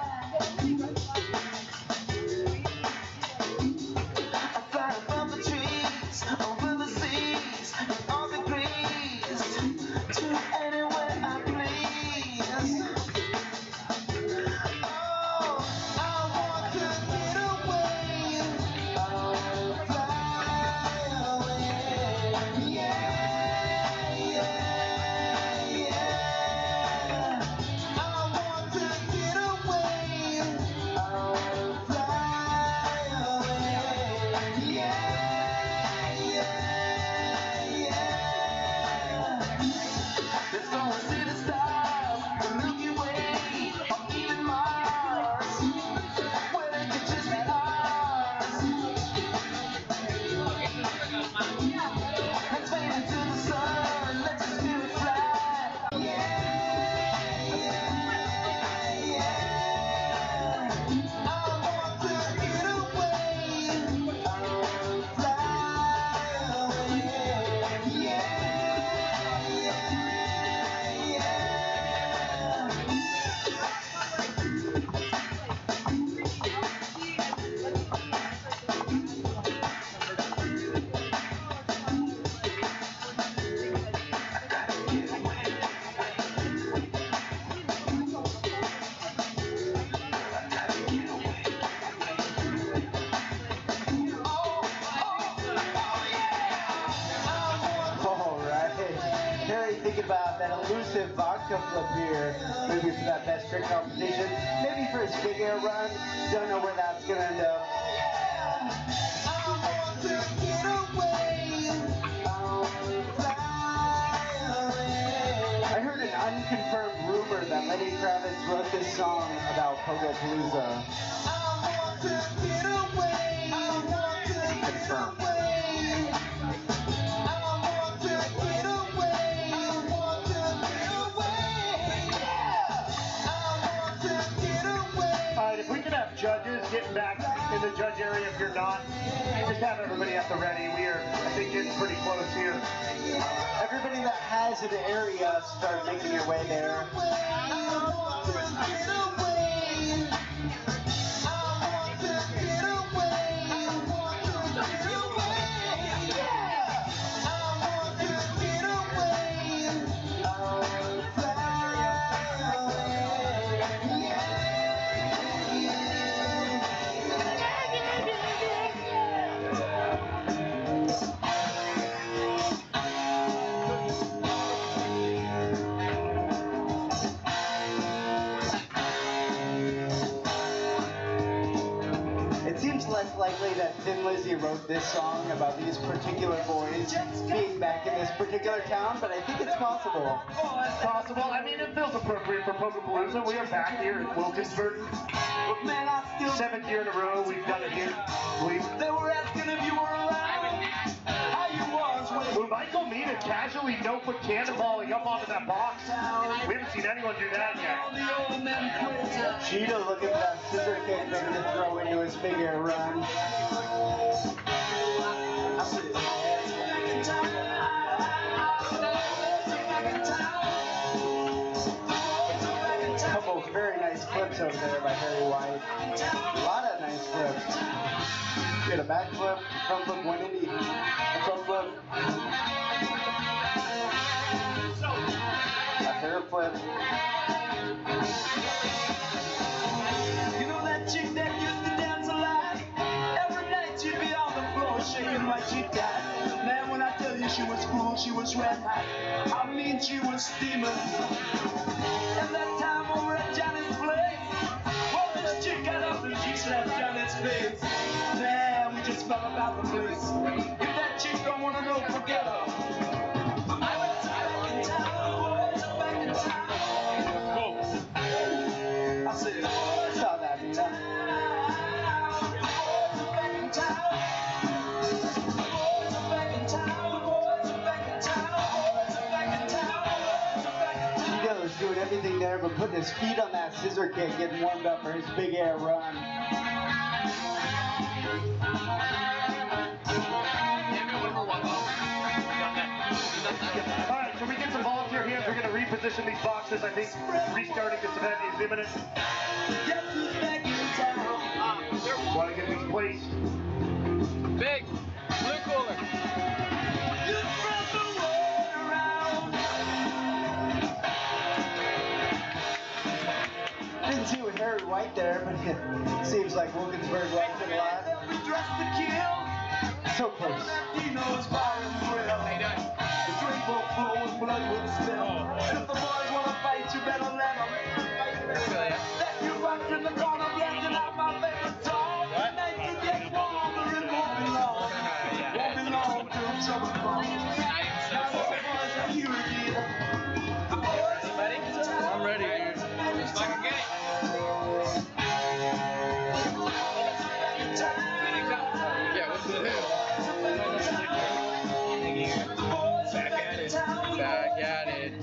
About that elusive vodka flip here, maybe for that best trick competition, maybe for his big air run. Don't know where that's gonna end up. I heard an unconfirmed rumor that Lenny Kravitz wrote this song about Pogopalooza. Confirmed. Judges, getting back in the judge area if you're not. Just have everybody at the ready. We are, I think, getting pretty close here. Everybody that has an area, start making your way there. Less likely that Thin Lizzy wrote this song about these particular boys being back in this particular town, but I think it's possible. It's possible. I mean, it feels appropriate for Pogopalooza. We are back here in Wilkinsburg. 7th year in a row we've done it here. They were asking if you were around, how you was when Michael Mina casually no-foot cannonballing up onto that box. We haven't seen anyone do that yet. Cheetah looking for that scissor kick maybe to throw into his big air run. A couple of very nice flips over there by Harry White. A lot of nice flips. Did a back flip, front flip, went into a front flip. A hair flip. You know that chick that used to dance a lot? Every night she'd be on the floor shaking what she got. Man, when I tell you she was cool, she was red hot. I mean, she was steaming. And that time over at Johnny's place, well, this chick got up and she slapped Johnny's face. Man, we just fell about the place. If that chick don't wanna know, forget her. I went to back in town, boys are back in town. I said, saw that, Nina. boys are back in town, boys are back in town, boys are back in town. everything there, but putting his feet on that scissor kick, getting warmed up for his big air run. Alright, can we get some volunteer hands? We're going to reposition these boxes. I think restarting this event is imminent. Want to get these placed. Big blue cooler. Didn't see with Harry White there, but it seems like Wilkinsburg likes it a lot. So close. I'm ready, dude. Fucking get it. Yeah, what's the deal? Back at it.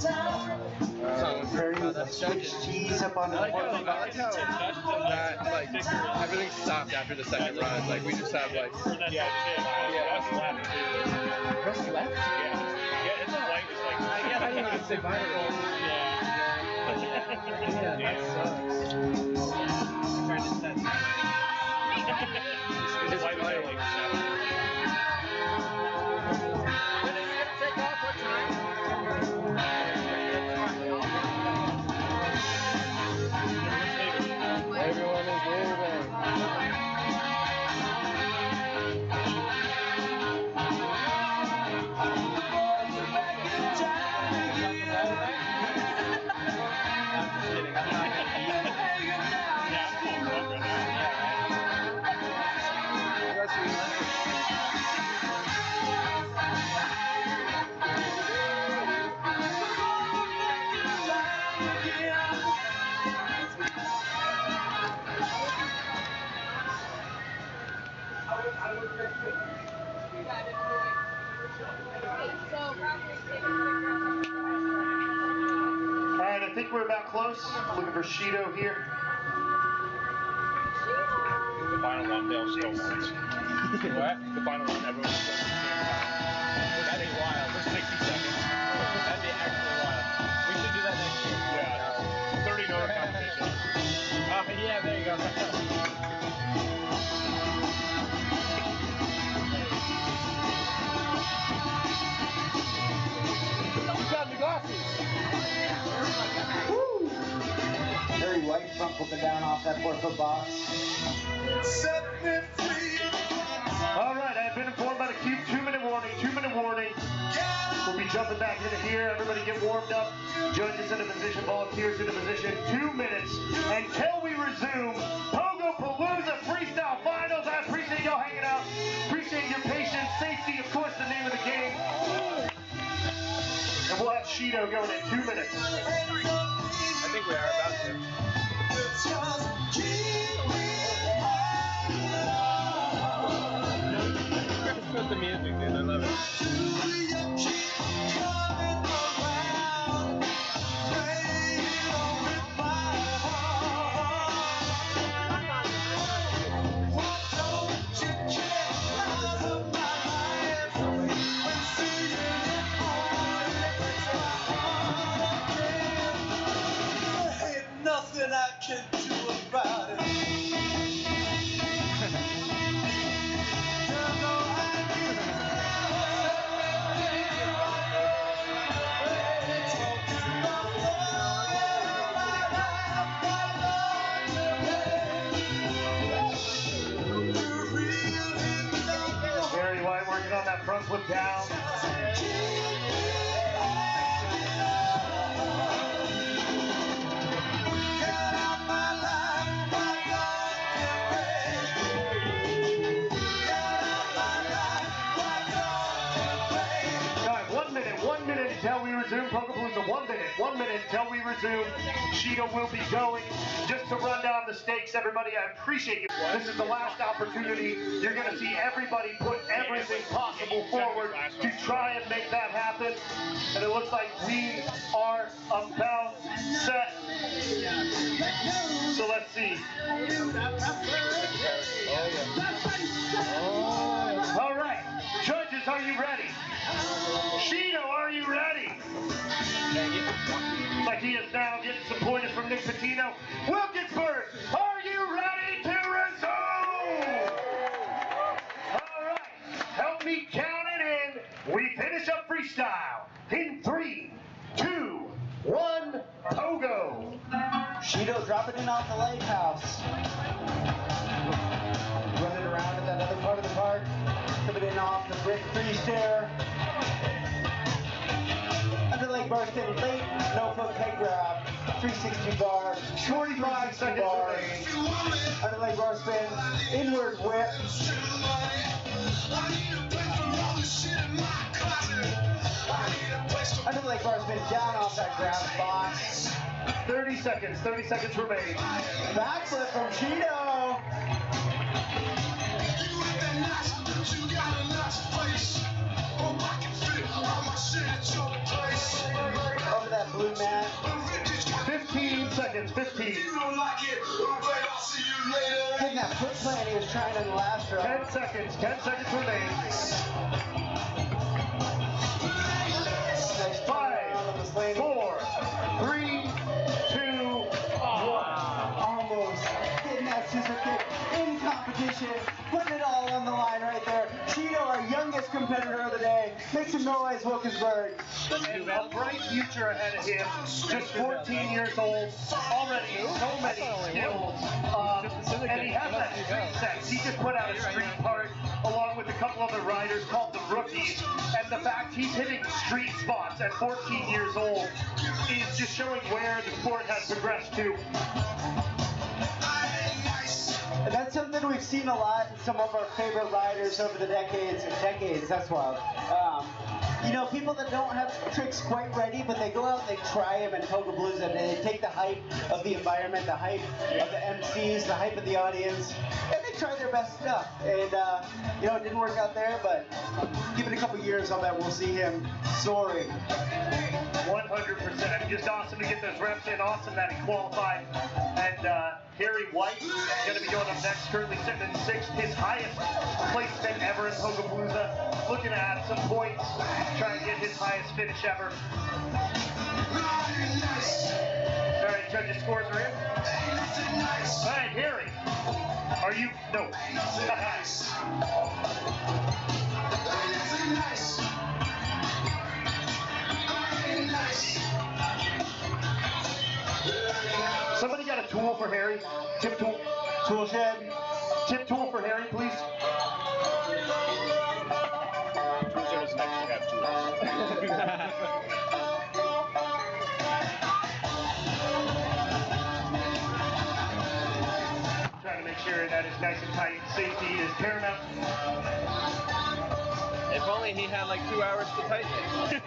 Switch cheese up on the I like how that, like, everything stopped after the second run. Like, we just have, like, Press left. press left? Yeah, it's like, I guess I didn't even say viral. Yeah, that sucks. It's like viral. Take off what time? Everyone is leaving. Alright, I think we're about close. Looking for Shido here. the final one, they'll still wins. What? The final one, everyone still wins. That'd be wild. For 60 seconds. That'd be actually wild. We should do that next year. Yeah. 30 note competition. Yeah, there you go. Harry White crumpled it down off that 4-foot box. Alright, I've been informed by the Cube. 2-minute warning, 2-minute warning. We'll be jumping back into here. Everybody get warmed up. Judges in a position, volunteers in a position. 2 minutes until we resume Pogopalooza Freestyle Finals. I appreciate y'all hanging out. Appreciate your patience. Safety, of course, the name of the game. And we'll have Shido going in 2 minutes. I think we are about to. With the music, dude. I love it. Nothing I can do about moment until we resume. Shido will be going. Just to run down the stakes, everybody, I appreciate you. This is the last opportunity. You're going to see everybody put everything possible forward to try and make that happen. And it looks like we are about set. So let's see. All right, judges, are you ready? Shido, are you ready? Like he is now getting some pointers from Nick Patino. Wilkinsburg, are you ready to resume? All right, help me count it in. We finish up freestyle in 3, 2, 1, Pogo. Shido dropping in off the lighthouse. Running around in that other part of the park. Coming in off the brick free stair. Underleg bar standing late. No foot peg grab. 360 bar. 45 bar. Underleg bar spin. Inward whip. Underleg bar spin down off that ground box. 30 seconds remain. Backflip from Shido. Over that blue mat. 15 seconds, 15. Getting that foot plant he was trying in the last row. 10 seconds remain. Nice 5, 4, 3, 2, 1. Almost getting that scissor kick in competition. Putting it all on the line right there. Shido, our youngest competitor of the day. Make some noise, Wilkinsburg. And a bright future ahead of him. Just 14 years old. Already so many skills. And he has that street sense. He just put out a street part along with a couple other riders called the Rookies. And the fact he's hitting street spots at 14 years old is just showing where the sport has progressed to. And that's something we've seen a lot in some of our favorite riders over the decades. That's wild. You know, people that don't have tricks quite ready, but they go out and they try them in Pogopalooza, and they take the hype of the environment, the hype of the MCs, the hype of the audience, and they try their best stuff. And, you know, it didn't work out there, but give it a couple years, I'll bet we'll see him soaring. 100%. Just awesome to get those reps in. Awesome that he qualified. And Harry White is going to be going up next, currently sitting in 6th, his highest placement ever in Pogopalooza. Looking to add some points, try and get his highest finish ever. All right, judges' scores are in. All right, Harry, are you? No. Somebody got a tool for Harry? Tip tool? Tool shed? Tip tool for Harry, please. Trying to make sure that is nice and tight. Safety is paramount. If only he had like 2 hours to tighten it.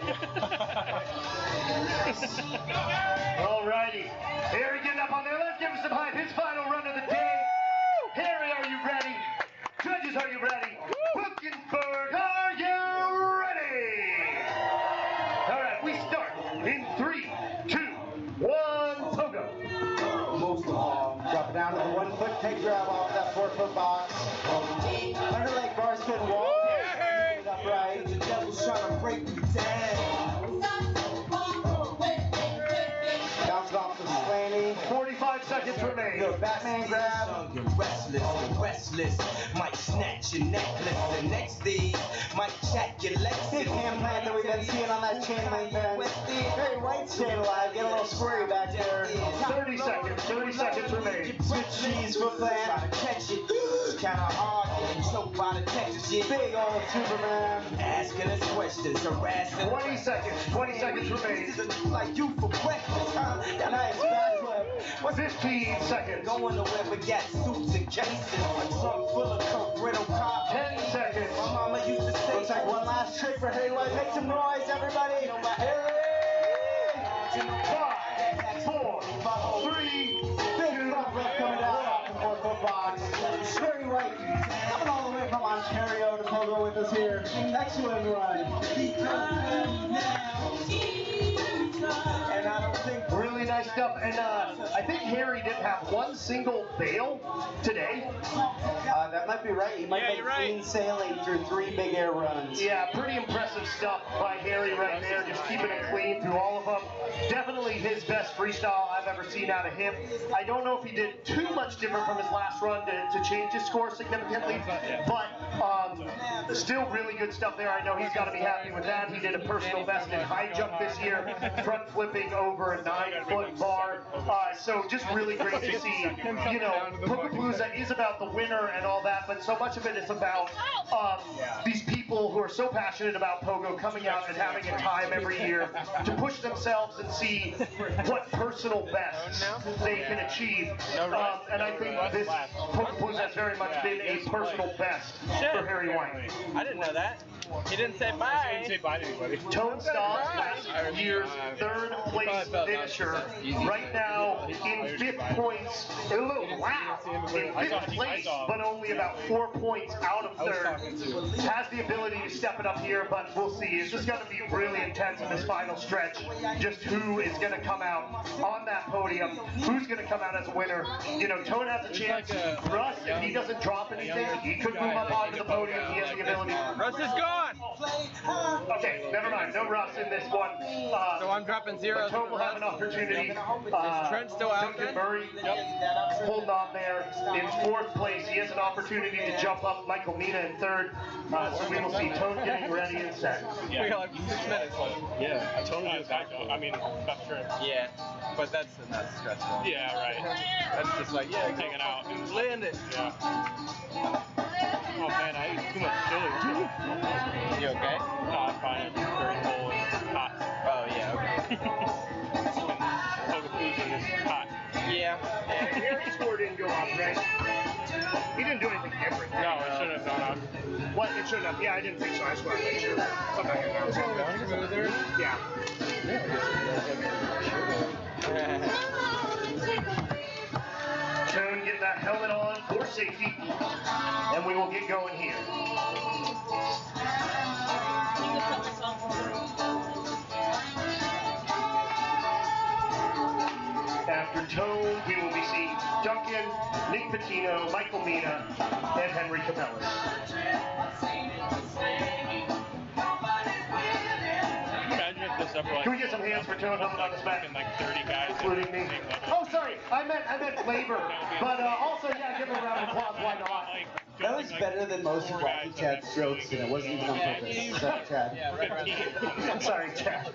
Alrighty. Harry getting up on there. Let's give him some hype. His final run of the day. Harry, are you ready? Judges, are you ready? Wilkinsburg, are you ready? Alright, we start in 3, 2, 1, Pogo. Drop it down to the 1 foot peg grab off that 4 foot box. Underleg bar spin wall. Upright. The devil's trying to break me down. Bounce off the slanty. 45 seconds remain. Go Batman grab. You're restless. Might snatch your necklace. The next thing might chat your legs. Big hand plant that we've been seeing on that chain link fence. Very white staying alive. Get a little squirry back there. 30 seconds remain. Switch cheese foot plant. Try to catch it. It's kinda hard getting choked by the Texas shit. Big old Superman. Asking us questions, harassing. 20 seconds remain. Like you for breakfast, huh? Nice backflip. 15 seconds. Going nowhere but got suits and cases. A trunk full of coke, riddle cop. 10 seconds. My mama used to say, Looks like one last trick for Harry White. Make some noise, everybody. Harry! 5, 4, 3, Big front flip coming down off the 4-foot box. Very White coming all the way from Ontario to Pogo with us here. Excellent run. And I don't think really nice stuff. And I think Harry didn't have one single fail today. That might be right. He might be clean sailing through 3 big air runs. Yeah, pretty impressive stuff by Harry right there, just keeping it clean through all of them. Definitely his best freestyle I've ever seen out of him. I don't know if he did too much different from his last run to change his score significantly, but still really good stuff there. I know he's got to be happy with that. He did a personal best in high jump this year, front flipping over a 9-foot bar. So just really great to see. You know, Pogopalooza is about the winner and all that, but so much of it is about these people who are so passionate about Pogo coming out and having a time every year to push themselves and see what personal bests they can achieve. And I think this Pogopalooza has very much been a personal best for Harry White. I didn't know that. He didn't say bye. He didn't say bye to anybody. Tone Stopp's last year's 3rd place finisher. Right now in 5th points. Wow! In 5th place, but only about 4 points out of 3rd. Has the ability to step it up here, but we'll see. It's just going to be really intense in this final stretch. Just who is going to come out on that podium? Who's going to come out as a winner? You know, Tone has a chance. Russ, if he doesn't drop anything, he could move up onto the podium. He has the ability. Russ is gone! Okay, never mind. No Russ in this one. So I'm dropping 0. Tone will have an opportunity. Is Trent still out? Duncan Murray, holding on there in 4th place. He has an opportunity to jump up Michael Mina in 3rd. So we will see Tone getting ready and set. Yeah. We got like 6 minutes left. Yeah, Tone is back though. I mean, that's true. Yeah, but that's stressful. Yeah, right. That's just like, yeah, hanging out. Land it. Yeah. Oh man, I ate too much chili. You okay? No, I'm fine. It's very cold and hot. Oh, yeah, okay. Pogopalooza is hot. Yeah. Harry's score didn't go up, right? He didn't do anything different. No, it shouldn't have gone up. What? It shouldn't have. Yeah, I didn't think so. I just wanted to make sure. I'm not going to Smoother? Yeah. Tone, get that helmet on for safety, and we will get going here. After Tone, we will be seeing Duncan, Nick Patino, Michael Mina, and Henry Capellas. Imagine if this ever like. Can we get some hands for Tone helmet on his back? Like 30 guys, including me. Oh, sorry, I meant flavor. But also, yeah, give him a round of applause. Why not? That was better than most of Wacky Chad's jokes, and it wasn't even on purpose. Sorry, Chad. I'm sorry, Chad.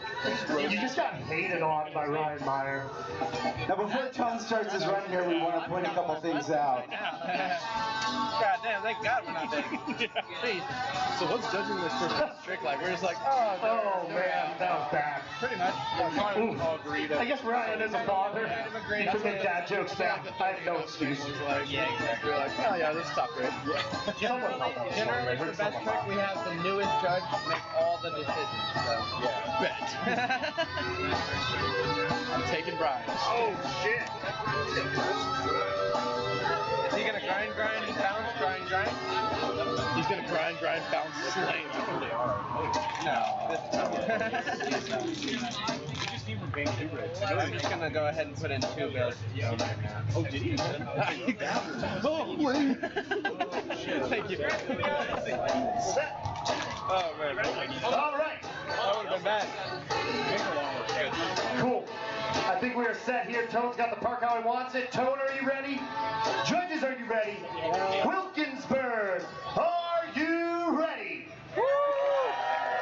You just got hated on by Ryan Meyer. Now, before Tone starts his run here, we want to point a couple things out. God damn, thank God we're not there. Jeez. So what's judging this first trick like? We're just like, oh man, that was bad. Pretty much. All agree that I guess Ryan is a father. He took his dad jokes down. I have no excuse. Yeah, exactly. We're like, oh yeah, this is top grade. Someone thought that was Generally, for the best trick, we have the newest judge make all the decisions. So. Yeah. Bet. I'm taking bribes. Oh shit. Is he gonna grind, bounce, grind? He's gonna grind, bounce, slay. I'm just gonna go ahead and put in 2 bills. Oh, did he? Oh, wait. Thank you. Set. Oh man. All right. That would have been bad. Cool. I think we are set here. Tone's got the park how he wants it. Tone, are you ready? Judges, are you ready? Wilkinsburg, are you ready?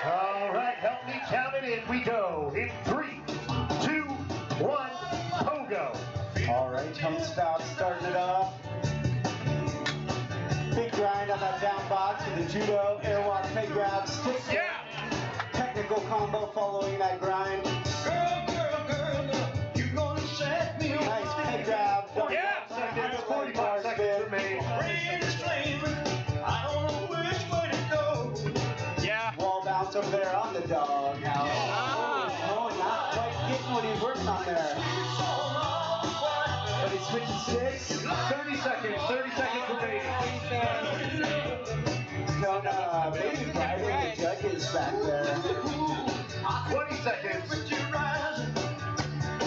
All right, help me count it in. We go in 3, 2, 1, Pogo. All right, Tone Stop starting it off. Big grind on that down box with the judo, airwalk, peg grab, stick. Yeah. Technical combo following that grind. Nice peg grab. Yeah. Seconds, 45 seconds remain. Yeah. Wall bounce over there on the dog house. Oh, not quite getting what he's switch to 6. 30 seconds remaining. Don't maybe driving the judges back there. 20 seconds.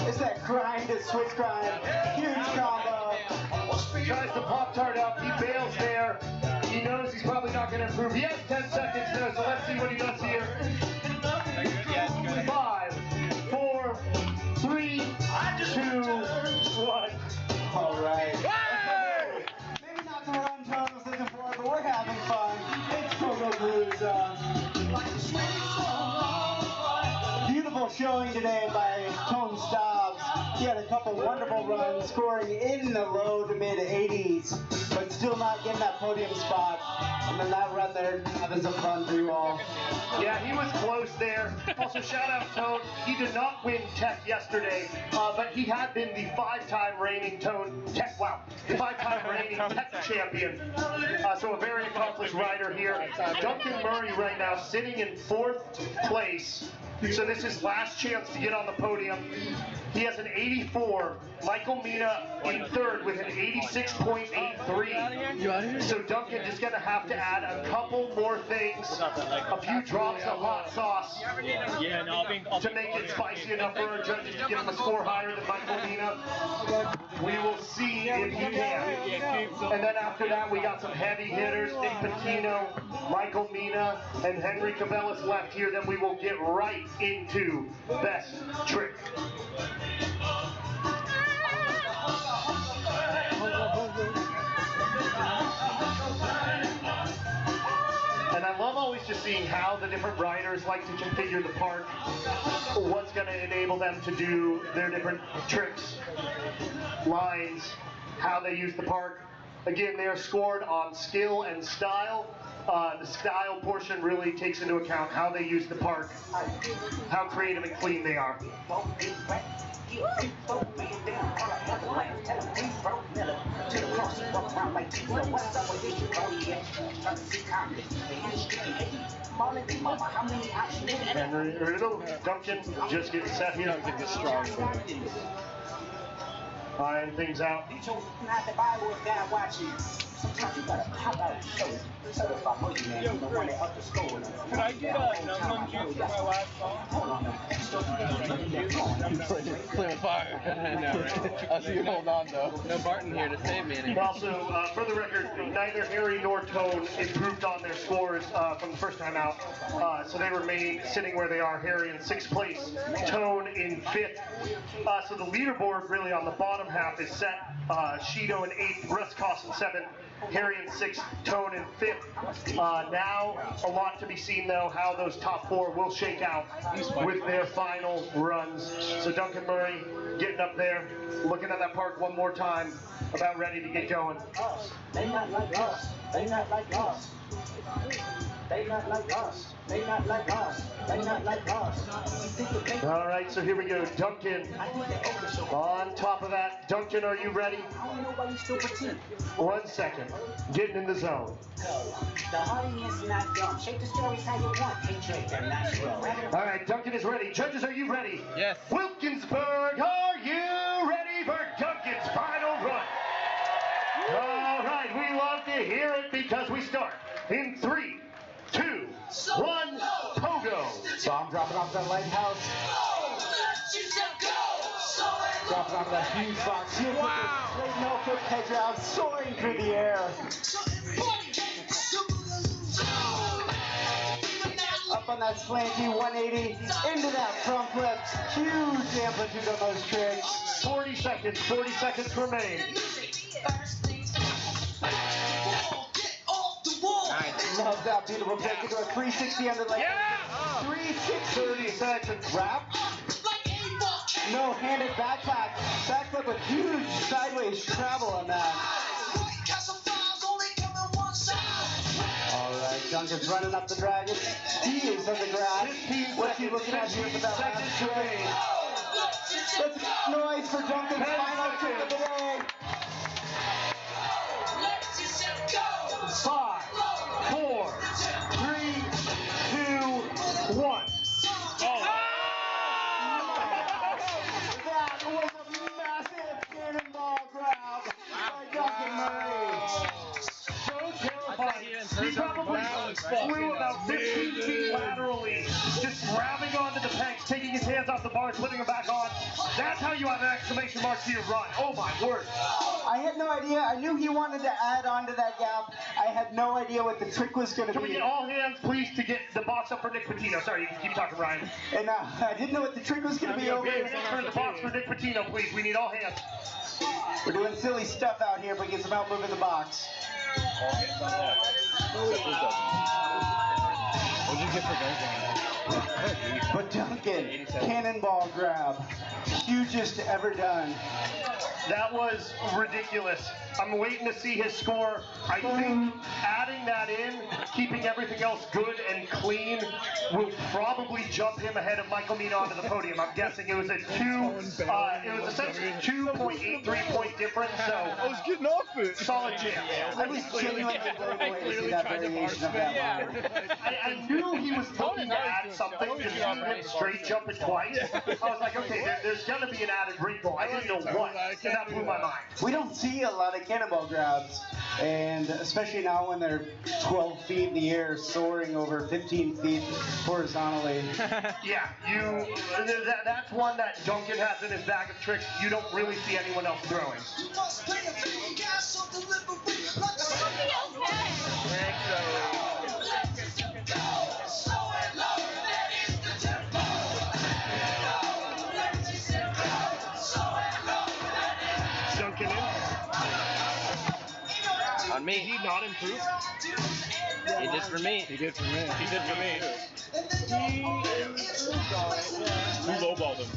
It's that grind to switch grind. Huge combo. Tries to Pop-Tart up. He bails there. He knows he's probably not going to improve. He has 10 seconds though, so let's see what he does here. 5, 4, 3, 2, 1. All right. Maybe not the run Tone was looking for, but we're having fun. It's Pogopalooza. Beautiful showing today by Tone Stobbs. He had a couple wonderful runs, scoring in the low to mid 80s, but still not getting that podium spot. And then that run there, having some fun for you all. Yeah, he was close there. Also, shout out Tone. He did not win Tech yesterday, but he had been the 5-time reigning the 5-time reigning Tech champion. So a very accomplished rider here. Duncan Murray right now sitting in 4th place. So this is last chance to get on the podium. He has an 84. Michael Mina in 3rd with an 86.83. So Duncan just going to have to add a couple more things, a few drops of hot sauce to make it spicy enough for our judges to give him a score higher than Michael Mina. We will see if he can. And then after that, we got some heavy hitters, Nick Patino, Michael Mina, and Henry Cabellas left here. Then we will get right into best trick. And I love always just seeing how the different riders like to configure the park, what's going to enable them to do their different tricks, lines, how they use the park. Again, they are scored on skill and style. The style portion really takes into account how they use the park, how creative and clean they are. Henry, Duncan just getting set here. Duncan is strong. Iron things out. Sometimes you gotta pop out and show it. Certified boogeyman, you know when they up the score. Can I get a num juice for my last song? Clear fire. No, right? I'll see you hold on though. No Barton here to save me anymore. Also, for the record, neither Harry nor Tone improved on their scores from the first time out. So they remain sitting where they are. Harry in 6th place, Tone in 5th. So the leaderboard really on the bottom half is set. Shido in 8th, Ruskos in 7th, Harry in 6th, Tone in 5th. Now, a lot to be seen though, how those top 4 will shake out with their final runs. So Duncan Murray getting up there, looking at that park one more time, about ready to get going. They not like us. They not like us. They not like us. They not like us. They not like us. All right, so here we go. Duncan on top of that. Duncan, are you ready? 1 second. Getting in the zone. The audience not dumb. Shape the stories how you want. Hey, they're not slow. All right, Duncan is ready. Judges, are you ready? Yes. Wilkinsburg, are you ready for Duncan's final run? All right, we love to hear it because we start in 3, 2, 1, Pogo. Bomb dropping off that lighthouse. Dropping off that huge box. Wow. Straight no-foot head drop, soaring through the air. Up on that slanty 180, into that front flip. Huge amplitude on those tricks. 40 seconds remain. Love that beautiful trick into a 360 under leg. Yeah! 360. 30 seconds. Wrap. No handed backpack. Backflip with huge sideways travel on that. Alright, Duncan's running up the dragon. He is on the grass. What's he looking at here for that last trick? Let's make noise for Duncan's final trick of the day. 5, 4, 3, 2, 1. That was a massive cannonball grab. He probably flew about 15 feet laterally, just grabbing onto the pegs, taking his hands off the bars, putting them back on. That's how you have an exclamation mark to your run. Oh my word. I had no idea. I knew he wanted to add on to that gap. I had no idea what the trick was going to be. Can we get all hands, please, to get the box up for Nick Pitino? Sorry, you can keep talking, Ryan. And I didn't know what the trick was going to be over here. Turn the box for Nick Pitino, please. We need all hands. We're doing silly stuff out here, but gets him out moving the box. What did you get for Duncan? But Duncan, cannonball grab, hugest ever done. That was ridiculous. I'm waiting to see his score. I think adding that in, keeping everything else good and clean, will probably jump him ahead of Michael Mina onto the podium. I'm guessing it was a it was essentially 2.83 point difference. So I was getting off it. Solid jam. I was genuinely blown away to see that variation of that line. I knew he was looking to add something to see him straight jump it twice. I was like, okay, there's going to be an added wrinkle. I didn't know what, and that blew my mind. We don't see a lot of cannonball grabs, and especially now when they're 12 feet in the air, soaring over 15 feet horizontally. Yeah, that's one that Duncan has in his bag of tricks. You don't really see anyone else throwing. Duncan in. On me. Did he not improve? He did for me. He did for me. He did for me. Who lowballed him?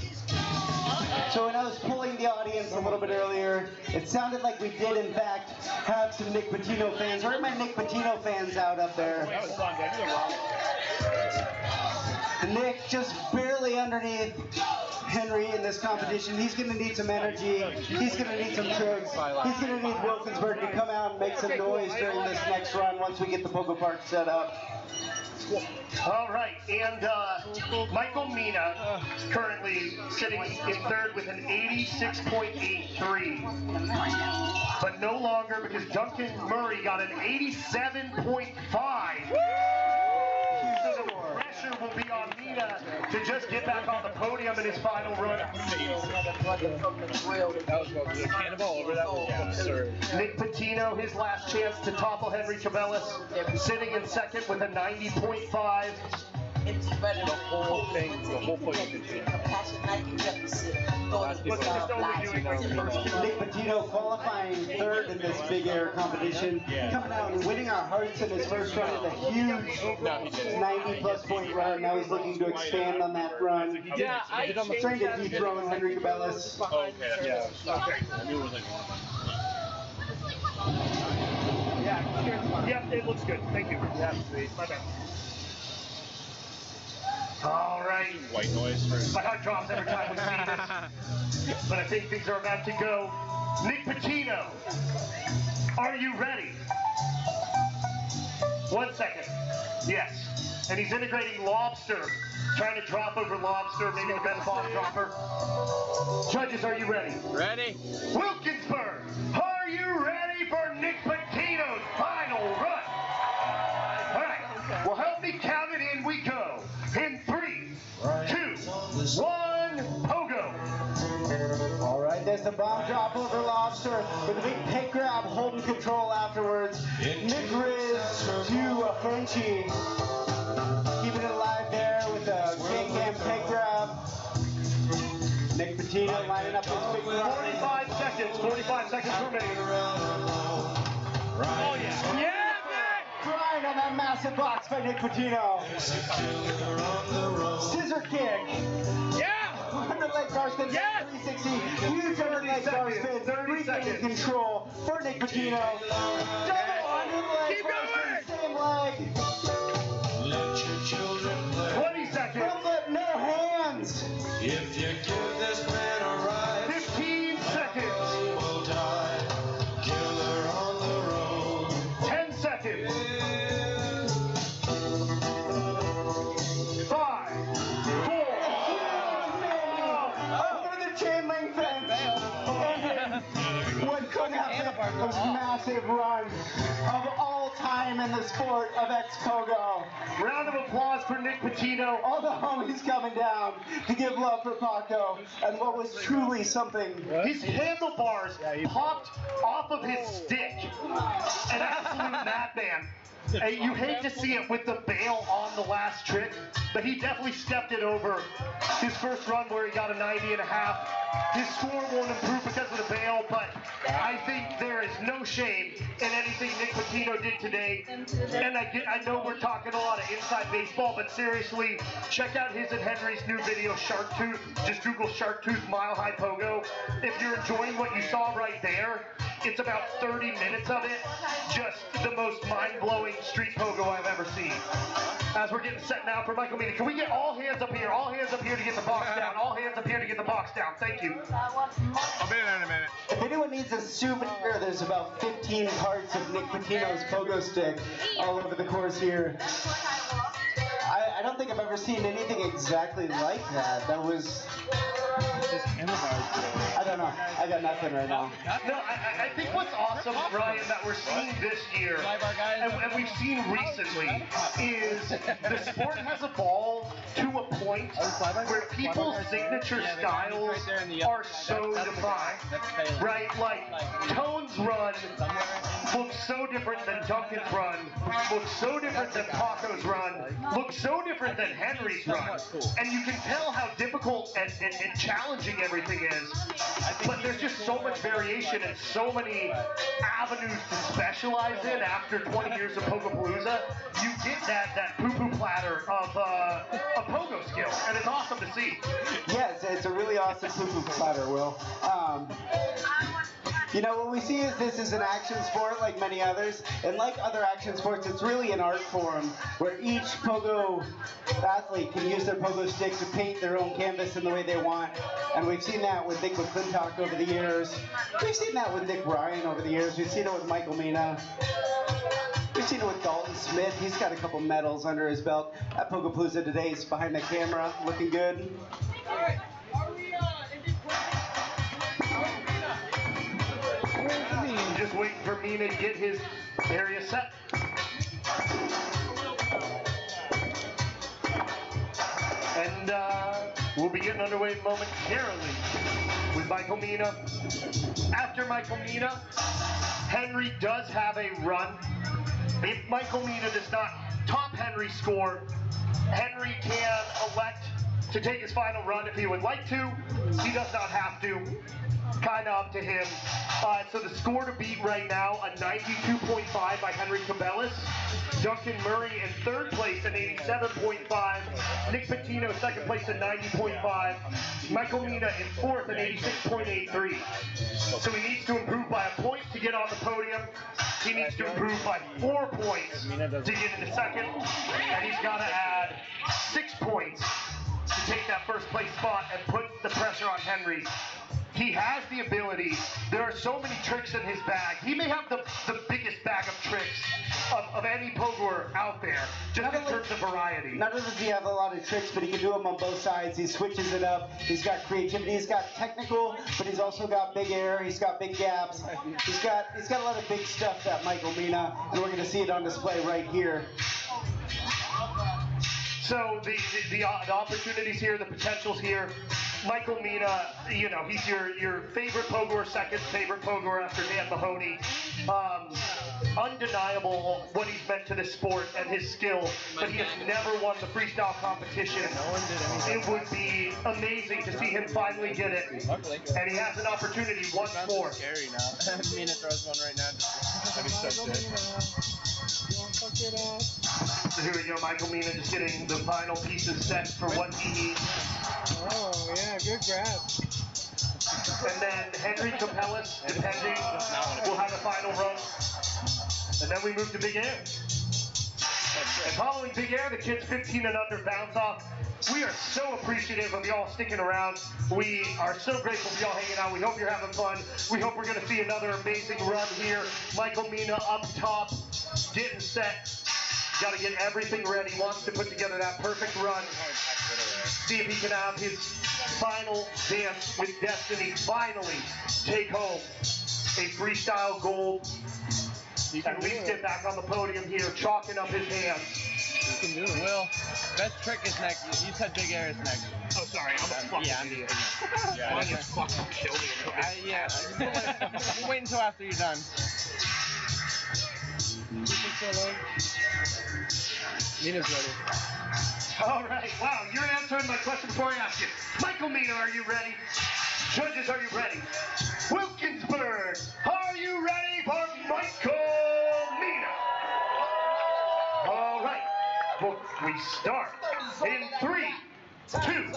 So when I was polling the audience a little bit earlier, it sounded like we did in fact have some Nick Pitino fans. Where are my Nick Pitino fans out up there? That was fun, Nick just barely underneath Henry in this competition. He's going to need some energy. He's going to need some tricks. He's going to need Wilkinsburg to come out and make some noise during this next run once we get the Pogo Park set up. All right, and Michael Mina is currently sitting in third with an 86.83, but no longer because Duncan Murray got an 87.5. So the pressure will be on Mina to just get back on the podium in his final run. That was a cannonball over that was absurd. Nick Pitino, his last chance to topple Henry Cabellas, sitting in second with a 90.5. The whole thing, the whole fucking thing. Nick Pitino qualifying third in this big air competition, coming out and winning our hearts in his first run with a huge 90-plus point run. Now he's looking to expand on that run. Yeah, I'm trying to dethrone Henry Cabellas. Okay, yeah. Okay. I knew it was like Yeah, it looks good. Thank you. Yeah, sweet. My bad. All right. White noise for my heart drops every time we see this. But I think things are about to go. Nick Pitino, are you ready? 1 second. Yes. And he's integrating lobster, trying to drop over lobster, maybe the best bomb dropper. Judges, are you ready? Ready? Wilkinsburg, are you ready for Nick Pitino's final run? All right. Well, help me count it in. We go. In 3, 2, 1, Pogo. All right, there's the bomb drop over lobster with a big peg grab, holding control afterwards. Nick Riz to Frenchie. Keeping it alive there with a can peg grab. Nick Pitino lining up his big run. 45 seconds. 45 seconds remaining. Oh, yeah. Yeah! Grind on that massive box by Nick Pitino. Scissor kick. Yeah! Under leg bar spin. Yeah! 360. Huge under leg bar spin. 30 seconds. Control for Nick Pitino. Double under leg bar spin. Same leg. Let your children play. 20 seconds. Front flip, no hands. If you give this man a ride, 15 seconds. will die. Killer on the road. 10 seconds. 5, 4. Under the chain link fence. And one could have a massive run of all time in the sport of X-Pogo. Round of applause for Nick Patino. All the homies coming down to give love for Paco and what was truly something. His handlebars popped off of his stick. An absolute madman. You hate to see it with the bail on the last trick, but he definitely stepped it over. His first run where he got a 90.5. His score won't improve because of the bail, but I think there is no shame in anything Nick Patino did today. And I know we're talking a lot of inside baseball, but seriously, check out his and Henry's new video, Shark Tooth. Just Google Shark Tooth Mile High Pogo. If you're enjoying what you saw right there, it's about 30 minutes of it. Just the most mind-blowing street pogo I've ever seen. As we're getting set now for Michael Mina. Can we get all hands up here? All hands up here to get the box down. All hands up here to get the box down. Thank you. I'll be there in a minute. If anyone needs a souvenir, there's about 15 parts of Nick Patino's pogo stick all over the course here. I don't think I've ever seen anything exactly like that. That was... I don't know. I got nothing right now. No, I think what's awesome, Ryan, that we're seeing this year, and we've seen recently, is the sport has evolved to a point where people's signature styles are so defined, right? Like, Tone's run looks so different than Duncan's run, looks so different than Paco's run, looks so different than Henry's run, and you can tell how difficult and challenging everything is, but there's just so much variation and so many avenues to specialize in after 20 years of Pogopalooza. You get that poo-poo platter of pogo skill, and it's awesome to see. Yes, it's a really awesome poo-poo platter, Will. You know, what we see is this is an action sport like many others, and like other action sports, it's really an art form where each pogo athlete can use their pogo stick to paint their own canvas in the way they want. And we've seen that with Nick McClintock over the years. We've seen that with Nick Ryan over the years. We've seen it with Michael Mina. We've seen it with Dalton Smith. He's got a couple medals under his belt. At Pogopalooza today, he's behind the camera, looking good. Just waiting for Mina to get his area set. And we'll be getting underway momentarily with Michael Mina. After Michael Mina, Henry does have a run. If Michael Mina does not top Henry's score, Henry can elect to take his final run if he would like to. He does not have to. Kind of up to him. So the score to beat right now, a 92.5 by Henry Cabellis. Duncan Murray in third place at 87.5. Nick Patino second place at 90.5. Michael Mina in fourth at 86.83. So he needs to improve by a point to get on the podium. He needs to improve by 4 points to get into second. And he's got to add 6 points to take that first place spot and put the pressure on Henry. He has the ability. There are so many tricks in his bag. He may have the biggest bag of tricks of any pogoer out there, just in terms of variety. Not only does he have a lot of tricks, but he can do them on both sides. He switches it up. He's got creativity. He's got technical, but he's also got big air. He's got big gaps. He's got a lot of big stuff, that Michael Mina, and we're going to see it on display right here. So the opportunities here, the potentials here. Michael Mina, you know, he's your favorite pogoer, second favorite pogoer after Dan Mahoney. Undeniable what he's meant to this sport and his skill, but he has never won the freestyle competition. It would be amazing to see him finally get it, and he has an opportunity once more. Scary now. Mina throws one right now. That'd be so sick. So here we go, Michael Mina just getting the final pieces set for what he needs. Oh, yeah, good grab. And then Henry Capellis, depending, will have a final run. And then we move to Big Air. And following Big Air, the kids 15 and under bounce off. We are so appreciative of y'all sticking around. We are so grateful for y'all hanging out. We hope you're having fun. We hope we're going to see another amazing run here. Michael Mina up top, getting set. Got to get everything ready. Wants to put together that perfect run. See if he can have his final dance with destiny. Finally take home a freestyle gold at least get back on the podium here, chalking up his hands. You can do it. Will, best trick is next. You said big air is next. Oh, sorry, I'm a fucking idiot. Yeah, You fucking kill me. yeah. We'll wait until after you're done. Mina's ready. All right, wow, you're answering my question before I ask you. Michael Mina, are you ready? Judges, are you ready? Wilkinsburg, are you ready for Michael Mina? All right, well, we start in 3, 2, 1,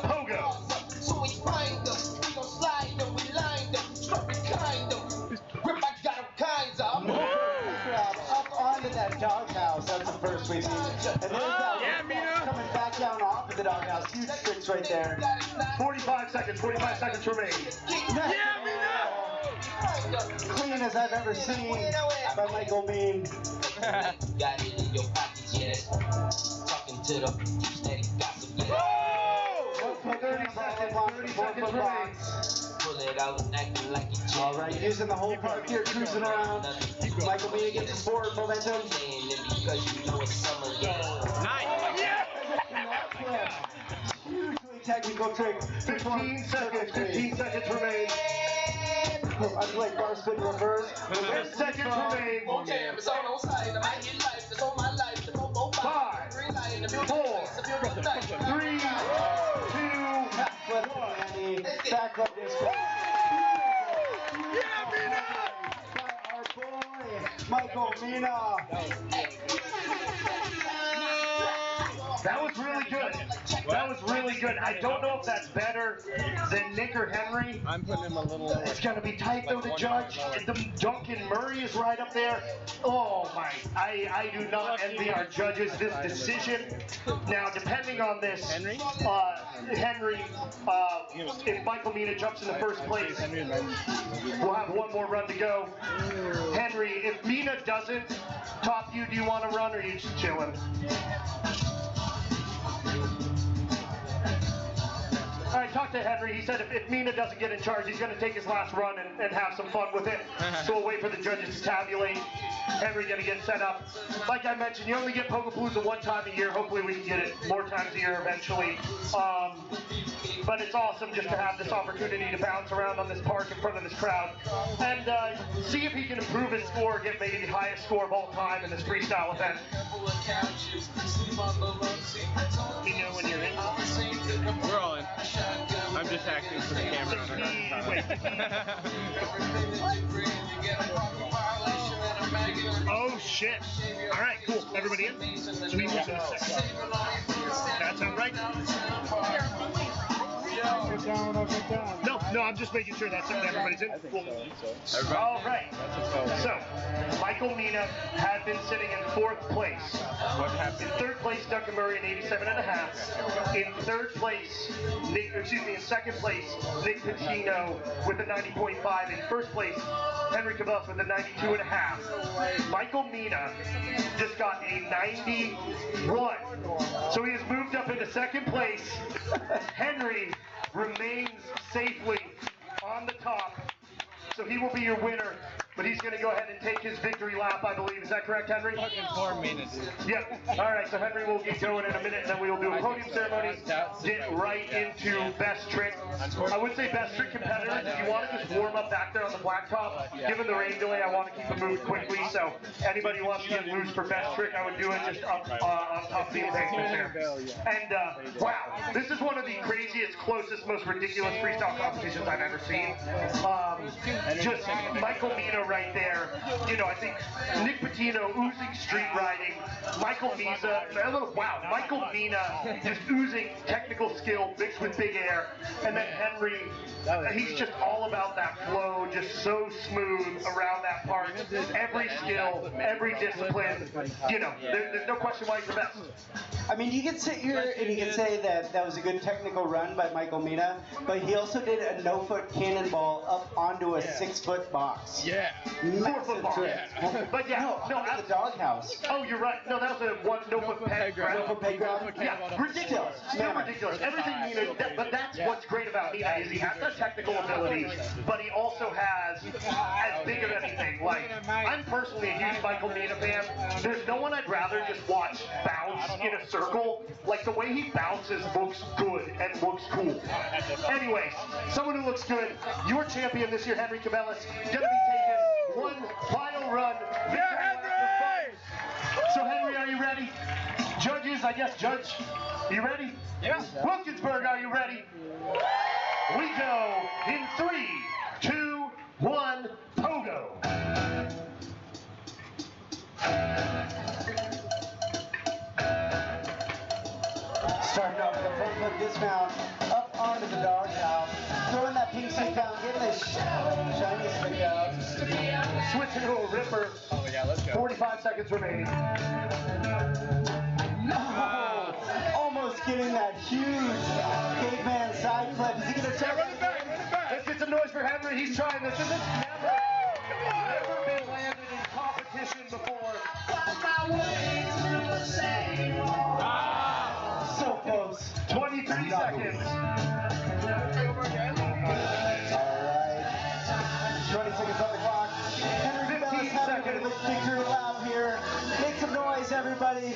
pogo. So we find them, we gon' slide them, we line them, strap it kind them. Rip, I got them kinds of. Up onto that doghouse, that's the first we've seen. And there's that coming back down off of the doghouse. Huge tricks right there. 45 seconds remain. Clean as I've ever seen by Michael Mean. Got it in your pocket, yeah. Talking to the steady gossip, yeah. 30 seconds remain. Pull it out and acting like it's All right, using the whole park here, cruising around. Michael Mean gets his forward momentum. because you know it's summer, yeah. Nice. Yeah. Hugely technical trick. 15 seconds remain. I play bar spin reverse. 10 seconds remain. Oh damn, it's on side. I might get life. It's on my life. The Pogo 5, 4, 3, 2, Backflip is our boy, Michael Mina. That was really good. That was really good. I don't know if that's better than Nick or Henry. I'm putting him a little. It's going to be tight, though, to judge. Duncan Murray is right up there. Oh, my. I do not envy our judges this decision. Now, depending on this, Henry, if Michael Mina jumps in the first place, we'll have one more run to go. Henry, if Mina doesn't top you, do you want to run or are you just chilling? All right, talk to Henry. He said if Mina doesn't get in charge, he's going to take his last run and have some fun with it. So we'll wait for the judges to tabulate. Henry going to get set up. Like I mentioned, you only get Pogopalooza one time a year. Hopefully we can get it more times a year eventually. But it's awesome just to have this opportunity to bounce around on this park in front of this crowd and see if he can improve his score, get maybe the highest score of all time in this freestyle event. You know when you're in? We're all in. I'm just acting for the camera. Oh shit. Alright, cool. Everybody in? That sound right? No, I'm just making sure that's everybody's in. Cool. All right. So, Michael Mina had been sitting in 4th place. What happened? In 3rd place, Duncan Murray in 87.5. In 3rd place, in 2nd place, Nick Patino with a 90.5. In 1st place, Henry Cabus with a 92.5. Michael Mina just got a 91. So he has moved up into 2nd place. Henry remains safely on the top. So he will be your winner, but he's going to go ahead and take his victory lap, I believe. Is that correct, Henry? Fucking poor Mina, dude. Yep. All right, so Henry will get going in a minute, and then we will do a podium ceremony, get right into best trick. I would say best trick competitors, if you want to just warm up back there on the blacktop, given the rain delay, I want to keep them moved quickly, so anybody who wants to get loose for best trick, I would do it just up on top of the embankment there. And, wow, this is one of the craziest, closest, most ridiculous freestyle competitions I've ever seen. Just Michael Mina right there. You know, I think Nick Patino oozing street riding. Michael Mina just oozing technical skill mixed with big air. And then Henry, he's just all about that flow, just so smooth around that part. Every skill, every discipline. You know, there's no question why he's the best. I mean, you can sit here and you can say that that was a good technical run by Michael Mina, but he also did a no-foot cannonball up onto a 6-foot box. Yeah. football. But yeah, no, the doghouse. Oh, you're right. No, that was a no-foot peg ground. No-foot peg ground. Yeah, ridiculous. Still ridiculous. Everything Nina, but that's what's great about Nina is he has that technical ability, but he also has as big of anything. Like, I'm personally a huge Michael Nina fan. There's no one I'd rather just watch bounce in a circle. Like, the way he bounces looks good and looks cool. Anyways, someone who looks good, your champion this year, Henry Cabellas, gonna be taking one final run. Yeah, Henry! So Henry, are you ready? Judges, I guess, Judge, are you ready? Yeah. Wilkinsburg, are you ready? We go in 3, 2, 1, Pogo. Starting off with a front foot dismount, up onto the doghouse, throwing that pink stick down, getting the shiny stick out. Switching to a ripper. Oh yeah, let's go. 45 seconds remaining. No! Almost getting that huge caveman side flip. Is he going to try? Run it back, run it back. Let's get some noise for Henry. He's trying this. This has never been landed in competition before. So close. 23 seconds. Alright. 20 seconds on the clock. Henry Cabellas having a bit of a victory lap here. Make some noise, everybody.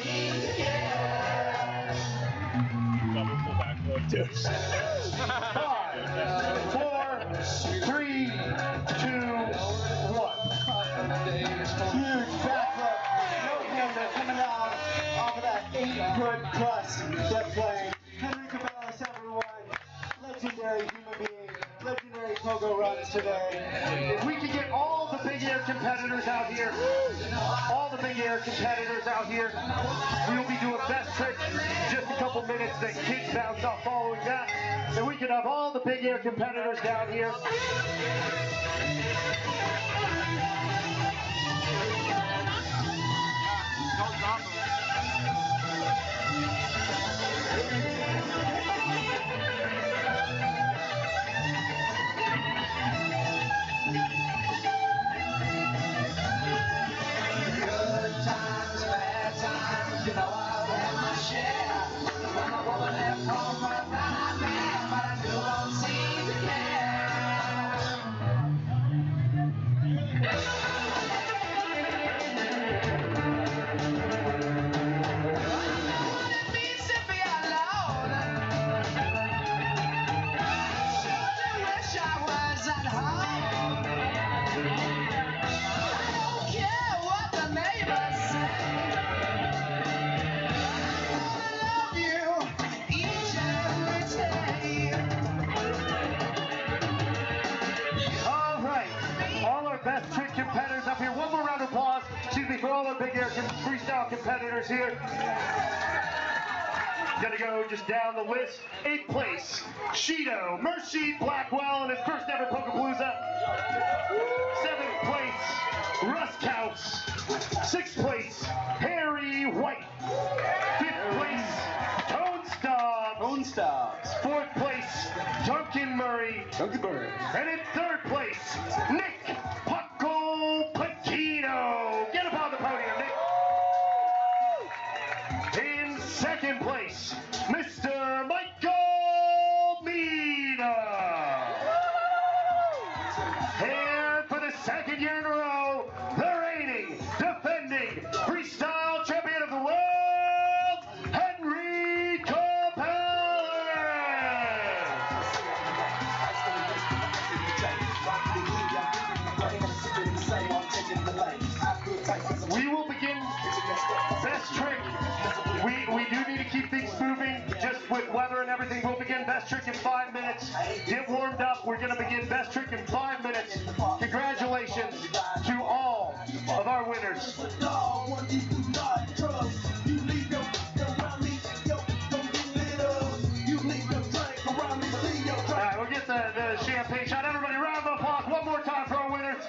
Double pull back look too. 5, 4, 3, 2, 1. Huge backflip. No hander coming out off of that 8-foot plus step plane. Henry Cabellas, everyone. Legendary human being. Legendary pogo runs today. If we could get all the big air competitors out here, we'll be doing best trick just a couple minutes, then kids bounce off following that. And we can have all the big air competitors down here. Best trick competitors up here. One more round of applause, for all our big air freestyle competitors here. Gonna go just down the list. 8th place, Cheeto Mercy Blackwell in his first ever Pogopalooza. 7th place, Russ Counts. 6th place, Harry White. 5th place, Tone Stops. 4th place, Duncan Murray. And in 3rd place, Nick Pogopalooza. Get up on the podium, Nick. In 2nd place, Mr. Michael Mina. And for the 2nd year in a row, the reigning, defending, freestyle champion of the world, Henry Cabellas. We will begin best trick. We do need to keep things moving, just with weather and everything. We'll begin best trick in 5 minutes. Get warmed up. We're going to begin best trick in 5 minutes. Congratulations to all of our winners. All right, we'll get the champagne shot. Everybody, round of applause one more time for our winners.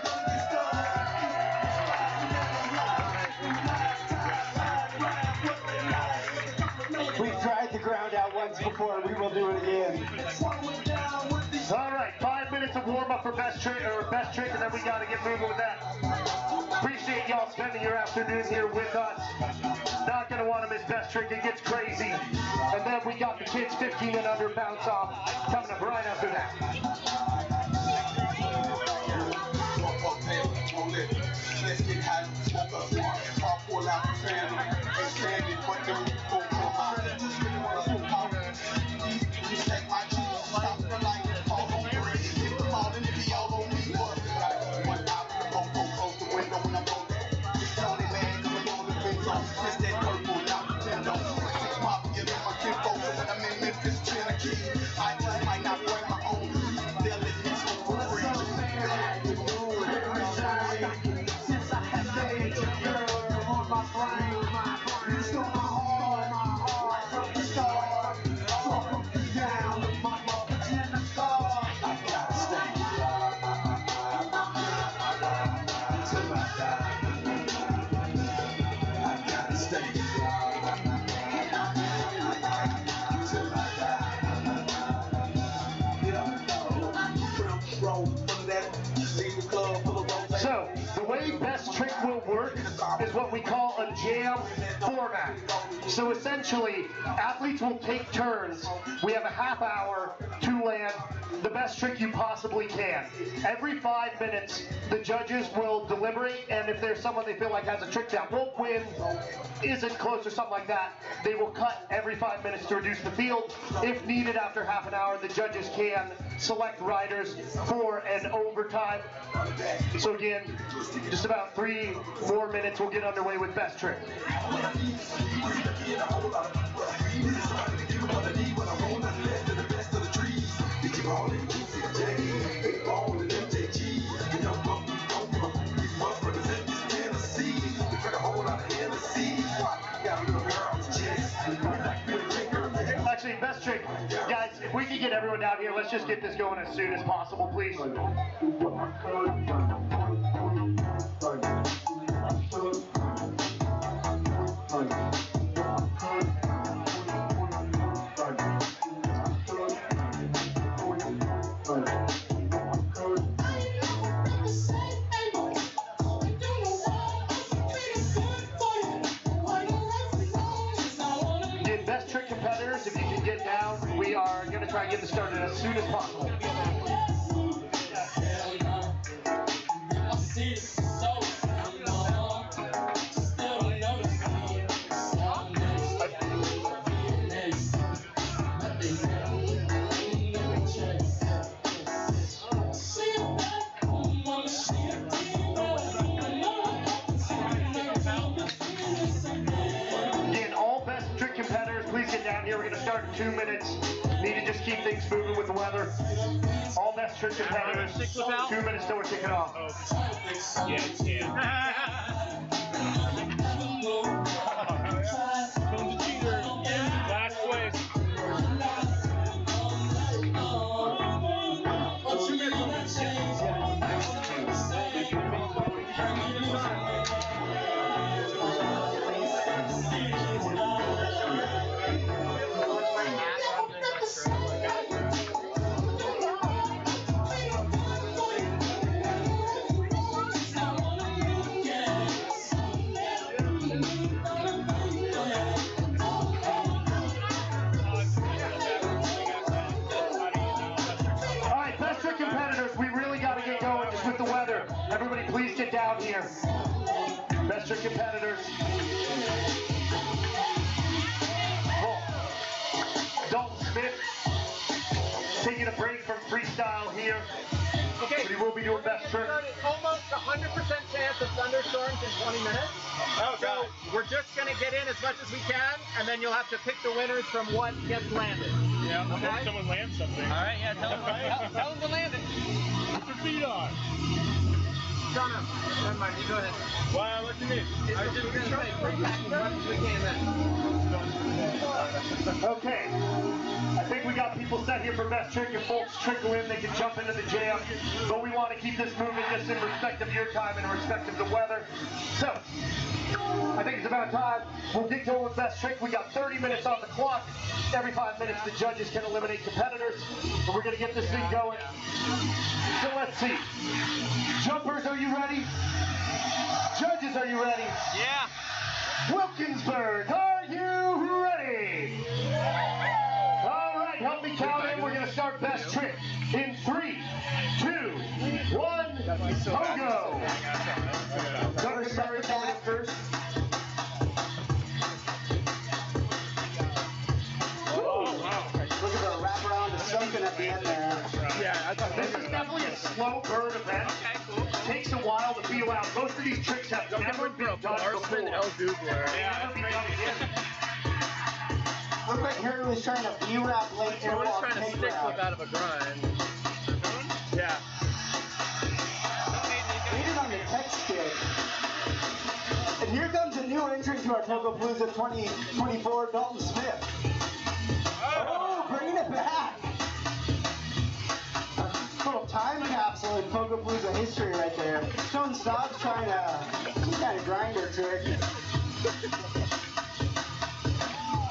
We've tried the ground out once before. We will do it again. All right, 5 minutes a warm-up for best trick, and then we got to get moving with that. Appreciate y'all spending your afternoon here with us. Not going to want to miss best trick. It gets crazy. And then we got the kids 15 and under bounce off coming up right after that. Let's get high, smoke up, pop, pull out the family, expanded, but the people go high. You take my juice, stop the light, call on the ring, hit the ball and be all on me. One out, close the window when I'm going. It's Tony man, coming on the window. It's that purple, now Nintendo. 6 pop, get in my kinfo, so when I'm in Memphis, Tennessee, I just might not bring my own. They'll let me smoke for free. Since I have laid your girl on my brain, you stole my heart from the start. Talk me down with my love in the car. I gotta stay till I die. I gotta stay till I die. Roll from that, leave the club full of rose. So, the way Best Trick will work is what we call a jam format. So essentially, athletes will take turns. We have a half hour to land the best trick you possibly can. Every 5 minutes, the judges will deliberate, and if there's someone they feel like has a trick that won't win, isn't close or something like that, they will cut every 5 minutes to reduce the field. If needed after half an hour, the judges can select riders for an overtime. So again, just about 3 more minutes, we'll get underway with Best Trick. Actually, Best Trick, guys, if we can get everyone down here, let's just get this going as soon as possible, please. Best Trick competitors, if you can get down, we are going to try and get this started as soon as possible. Down here, we're going to start in 2 minutes. Need to just keep things moving with the weather. All Best Trick competitors, 2 minutes till we're kicking off. Last place. Everybody please get down here. Best Trick competitors. Dalton Smith taking a break from freestyle here. Okay. But he will be doing Best Trick. Almost 100% chance of thunderstorms in 20 minutes. Oh, so we're just going to get in as much as we can, and then you'll have to pick the winners from what gets landed. Yeah, okay? Hope someone lands something. All right, yeah, tell them to land it. Put your feet on. Donna, never mind, you go ahead. Well, what you need? I was just going to say, bring back as much as we can then. Okay, I think we got people set here for Best Trick. If folks trickle in, they can jump into the jam. But we want to keep this moving just in respect of your time and in respect of the weather. So, I think it's about about time. We'll get going with best trick. We got 30 minutes on the clock. Every 5 minutes, the judges can eliminate competitors. And we're going to get this thing going. So let's see. Jumpers, are you ready? Judges, are you ready? Yeah. Wilkinsburg, are you ready? All right, help me count in. We're going to start best trick in 3, 2, 1, Pogo. Duncan Murray coming in first. Look at the wraparound of something at the end there. Yeah, I thought This is definitely a slow burn event. Takes a while to feel out. Most of these tricks have never been done before. Yeah, Looked like Harry was trying to B-wrap late I was airwalk trying to pig stick wrap. flip out of a grind. Yeah. Leading on the tech stick. And here comes a new entrant to our Pogopalooza 2024, Dalton Smith. Oh, bringing it back. A little time capsule in Pogopalooza history right there. Stone Stops trying some kind of grinder trick.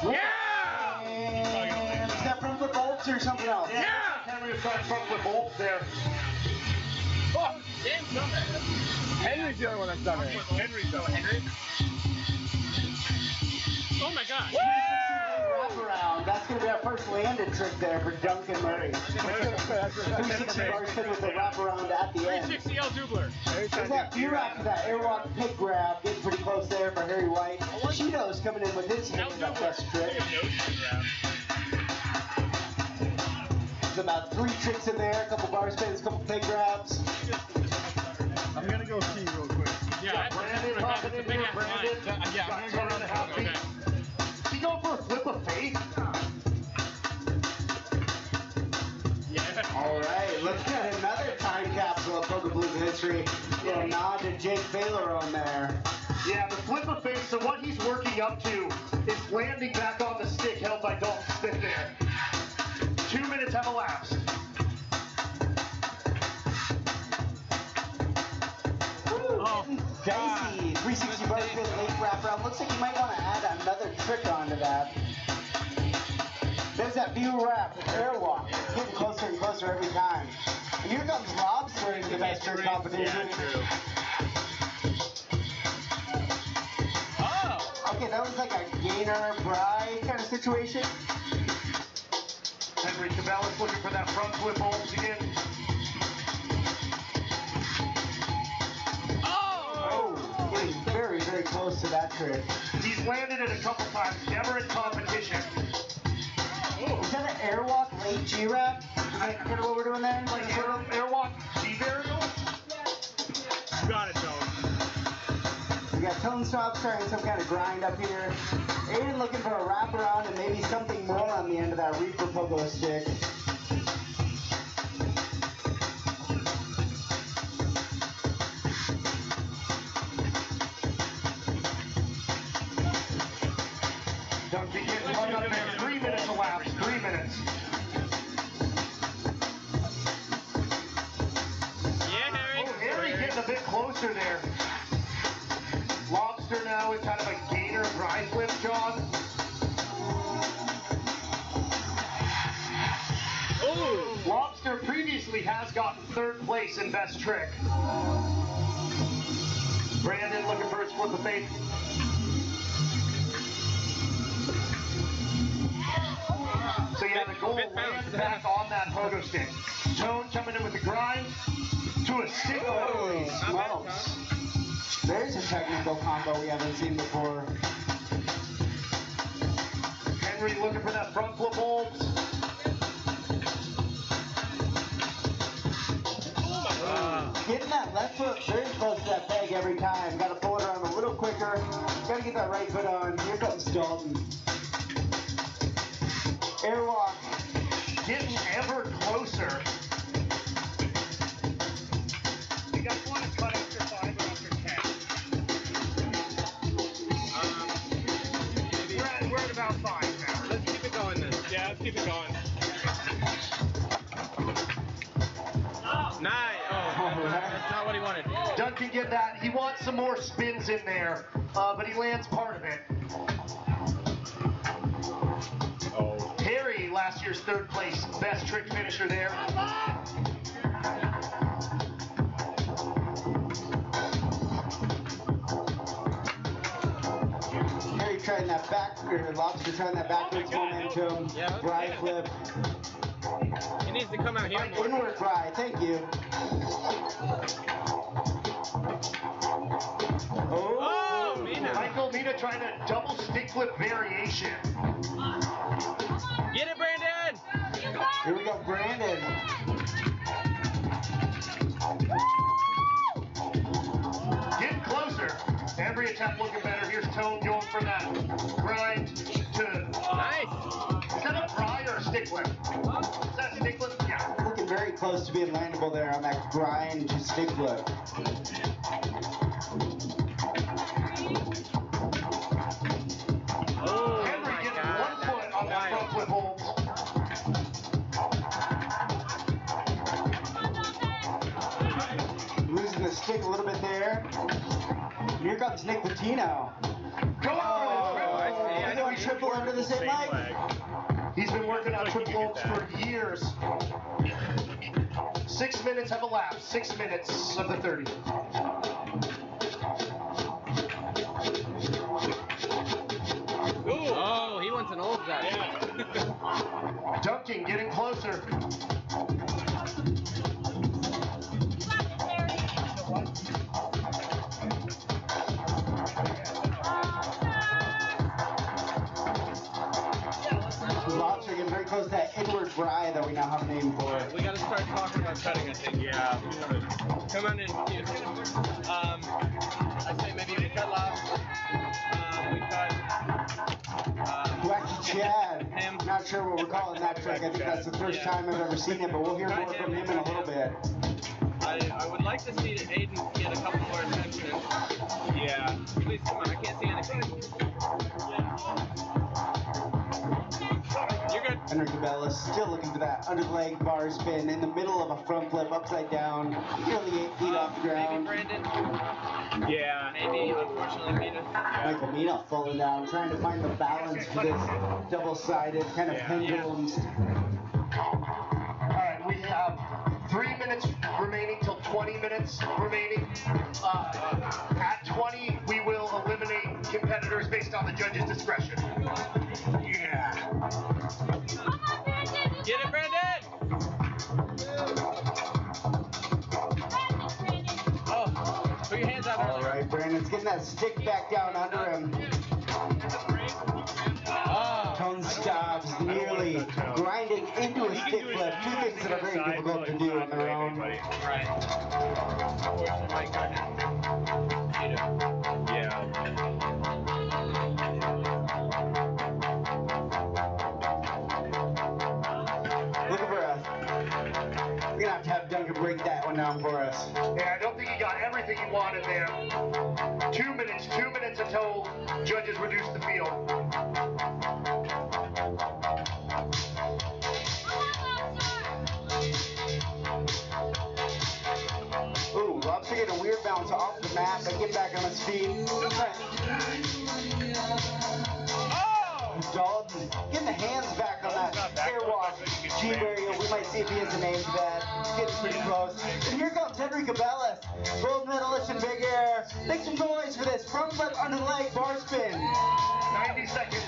Yeah! And is that front foot bolts or something else? Yeah! Henry was trying front with bolts there. Oh, damn, Henry's the only one that's done it. Henry's done it. Oh my god. Wraparound. That's going to be our first landed trick there for Duncan Murray. 360 bar spin with the wraparound at the end. 360 L doubler. There's that B-Rack to that airwalk pig grab. Getting pretty close there for Harry White. Cheeto's coming in with his hand in that best trick. There's about 3 tricks in there. A couple bar spins, a couple pig grabs. I'm going to go see real quick. Yeah, Brandon popping in here. Brandon. Yeah, I'm going to go around the okay. Is he going for a flip of faith? Yeah. All right, let's get another time capsule of Pogopalooza history. Little nod to Jake Baylor on there. Yeah, the flip of faith. So what he's working up to is landing back on the stick held by Dalton Smith there. 2 minutes have elapsed. Dicey, 360 bar spin, late wraparound. Looks like you might want to add another trick onto that. There's that view wrap, airwalk. Getting closer and closer every time. And here comes Lobster in the best trick competition. Oh! Okay, that was like a gainer, Bry kind of situation. Henry Cabela's looking for that front flip bolts again. Oh, getting very, very close to that trick. He's landed it a couple times, never in competition. Is that an airwalk late G-Wrap? Is that kind of what we're doing there? Like airwalk G-varial? You got it, Tone. We got Tone Stop starting some kind of grind up here. Aiden looking for a wraparound and maybe something more on the end of that Reaper Pogo stick. Duncan getting hung up there. 3 minutes elapsed. 3 minutes. Yeah, Harry. Oh, Harry getting a bit closer there. Lobster now is kind of a gainer prize flip, John. Oh! Lobster previously has gotten 3rd place in best trick. Brandon looking for his flip of faith. So yeah, the goal lands back on that pogo stick. Tone coming in with the grind to a stick. Holy smokes. There's a technical combo we haven't seen before. Henry looking for that front flip hold. Getting that left foot very close to that peg every time. Got to pull it around a little quicker. Got to get that right foot on. Here comes Dalton. Airwalk. Getting ever closer. You guys want to cut after 5 or after 10? We're at about 5 now. Let's keep it going then. Yeah, let's keep it going. 9. Oh, that's not what he wanted. Doug can get that. He wants some more spins in there, but he lands part of it. Oh. Harry, last year's third place, best trick finisher there. Harry trying that back, or Lobster trying that backwards momentum. Yeah, Bry flip. He needs to come out here more. Inward Bry, thank you. Oh, Mina. Michael Mina trying a double stick flip variation. Get it, Brandon! Here we go, Brandon. Getting closer. Every attempt looking better. Here's Tone going for that grind to... Nice! Is that a Bry or a stick flip? Is that a stick flip? Yeah. Looking very close to being landable there on that grind to stick flip. Oh, Henry getting 1 foot on that front flip hold. Losing the stick a little bit there. Here comes Nick Patino. Going He's going triple under the same leg. He's been working on triple holds for years. 6 minutes have elapsed. 6 minutes of the 30. Ooh. Oh, he wants an old guy. Dunking, getting closer. Lobster getting very close to that inward Bry that we now have a name for. We gotta start talking about cutting, I think. Yeah. Come on in. I say maybe we cut lobster. We cut. Wacky Chad. Not sure what we're calling that trick. I think that's the first time I've ever seen it, but we'll hear more from him in a little bit. I would like to see Aiden get a couple more attention. Yeah. Please, come on. I can't see anything. You're good. Henry Cabela still looking for that under the leg bar spin in the middle of a front flip upside down, nearly 8 feet off the ground. Maybe Brandon. Yeah. Maybe, unfortunately, Mina. Michael Mina falling down, trying to find the balance for this double-sided kind of pendulum. All right, we have 3 minutes remaining till 20 minutes remaining. At 20, we will eliminate competitors based on the judge's discretion. Yeah. Get it, Brandon! Oh, put your hands out. All right, Brandon's getting that stick back down under him. Tone stops, nearly grinding into a stick flip. Two things that are very difficult to do on their own. Right. Yeah. Looking for us. We're gonna have to have Duncan break that one down for us. Yeah, I don't think he got everything he wanted there. 2 minutes until judges reduce the field. Ooh, Lobster getting a weird bounce off the mat, but get back on his feet. Dalton getting the hands back on that airwalk G-barrier. We might see if he has a name for that. Getting pretty close. And here comes Henry Cabela, gold medalist in big air. Make some noise for this front flip under the leg bar spin. 90 seconds.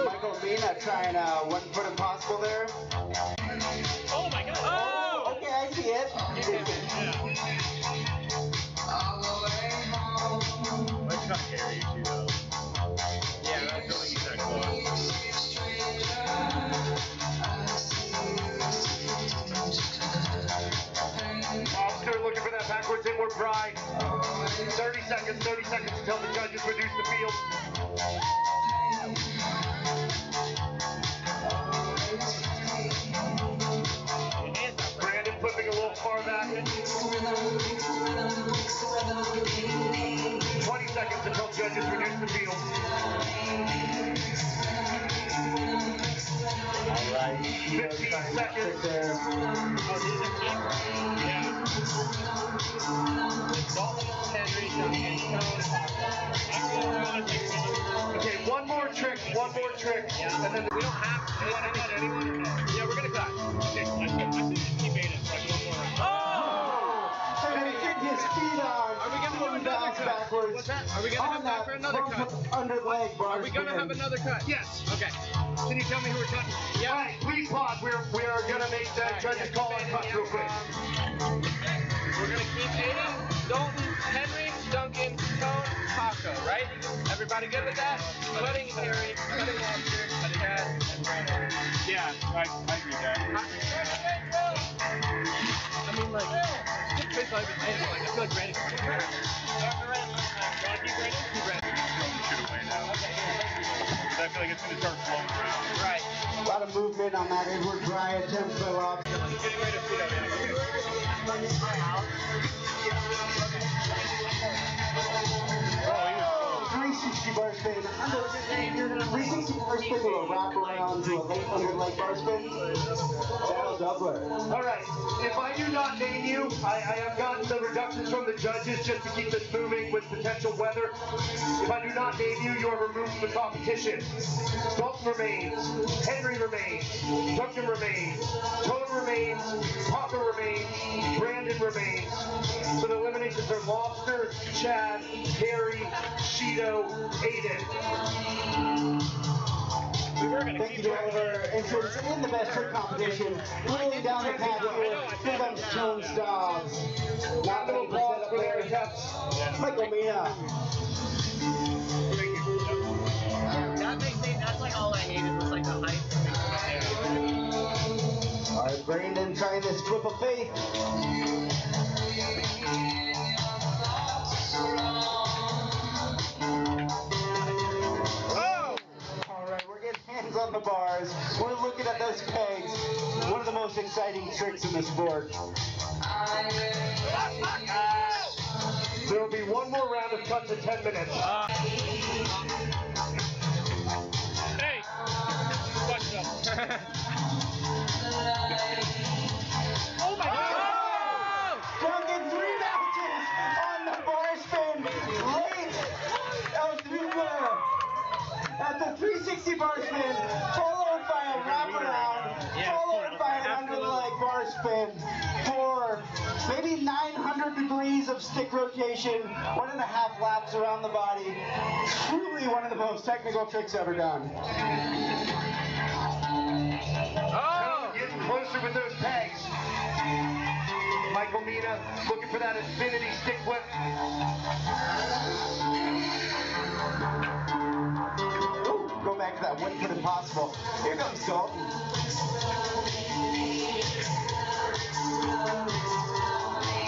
Michael Mina trying 1 foot impossible there. Oh my God! Oh! Okay, I see it. Let's not carry you too, though. Yeah, I don't think he's that close. Lobster looking for that backwards inward Bry. 30 seconds until the judges reduce the field. Brandon flipping a little far back. 20 seconds. Okay, one more trick, and then we don't have anyone. Yeah, we're gonna cut. Okay, I think keep Aiden. Like one more round. So he kicked his feet on. Are we gonna do another cut? Backwards. What's that? Are we gonna have time for another cut? Under leg bar. Are we gonna have another cut? yes. Okay. Can you tell me who we're cutting? Yeah. All right, please pause. We are gonna make the judges call on cuts real quick. We're gonna keep Aiden, Dalton, Henry, Duncan, Cone, Taco, right? Everybody good with that? Cutting Harry, cutting Lobster, cutting Chad, and Brandon. Yeah, I agree with that. I mean, like, it's like, I feel like Brandon. Want to keep Brandon? Keep Brandon. Shoot away now. I feel like it's going to start flowing around. Right. A lot of movement on that Edward Dry attempt fell off. Getting ready to feed up. 360 bar spin. 360 bar spin to a wrap around to a late under leg bar spin. Battle doubler. All right. If I do not name you, I have gotten the reductions from the judges just to keep this moving with potential weather. If I do not name you, you are removed from the competition. Dalton remains. Henry remains. Duncan remains. Tone remains. Papa remains. Brandon remains. So the eliminations are Lobster, Chad, Harry, Shido, Aiden. Thank you to all of our entrants in the best trick competition. Whittling down the path here. Here comes Tone Styles. Not many percent up there. Michael Mina. That's like all I needed was like the height. All right, Brandon trying this flip of faith. Hands on the bars. We're looking at those pegs. One of the most exciting tricks in the sport. There will be one more round of cuts in 10 minutes. Hey! What's up? Oh my God! Duncan 3 bounces on the bar spin. Late. At the 360 bar spin, followed by a wraparound, followed by an under the leg bar spin for maybe 900 degrees of stick rotation, 1.5 laps around the body. Truly one of the most technical tricks ever done. Oh! Getting closer with those pegs. Michael Mina looking for that infinity stick whip. Go back to that one foot impossible. Here comes Dalton.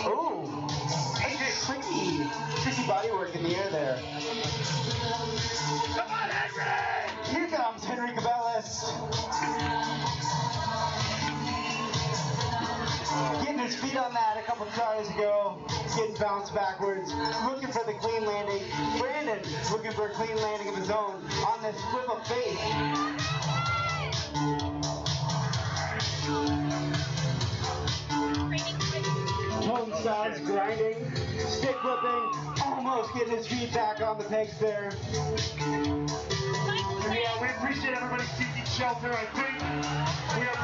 Oh, tricky body work in the air there. Come on, Henry! Here comes Henry Cabellas. Getting his feet on that a couple tries ago, getting bounced backwards, looking for the clean landing. Brandon looking for a clean landing of his own on this flip of faith. Tone Styles grinding, stick whipping, almost getting his feet back on the pegs there. Yeah, we appreciate everybody seeking shelter. I think we are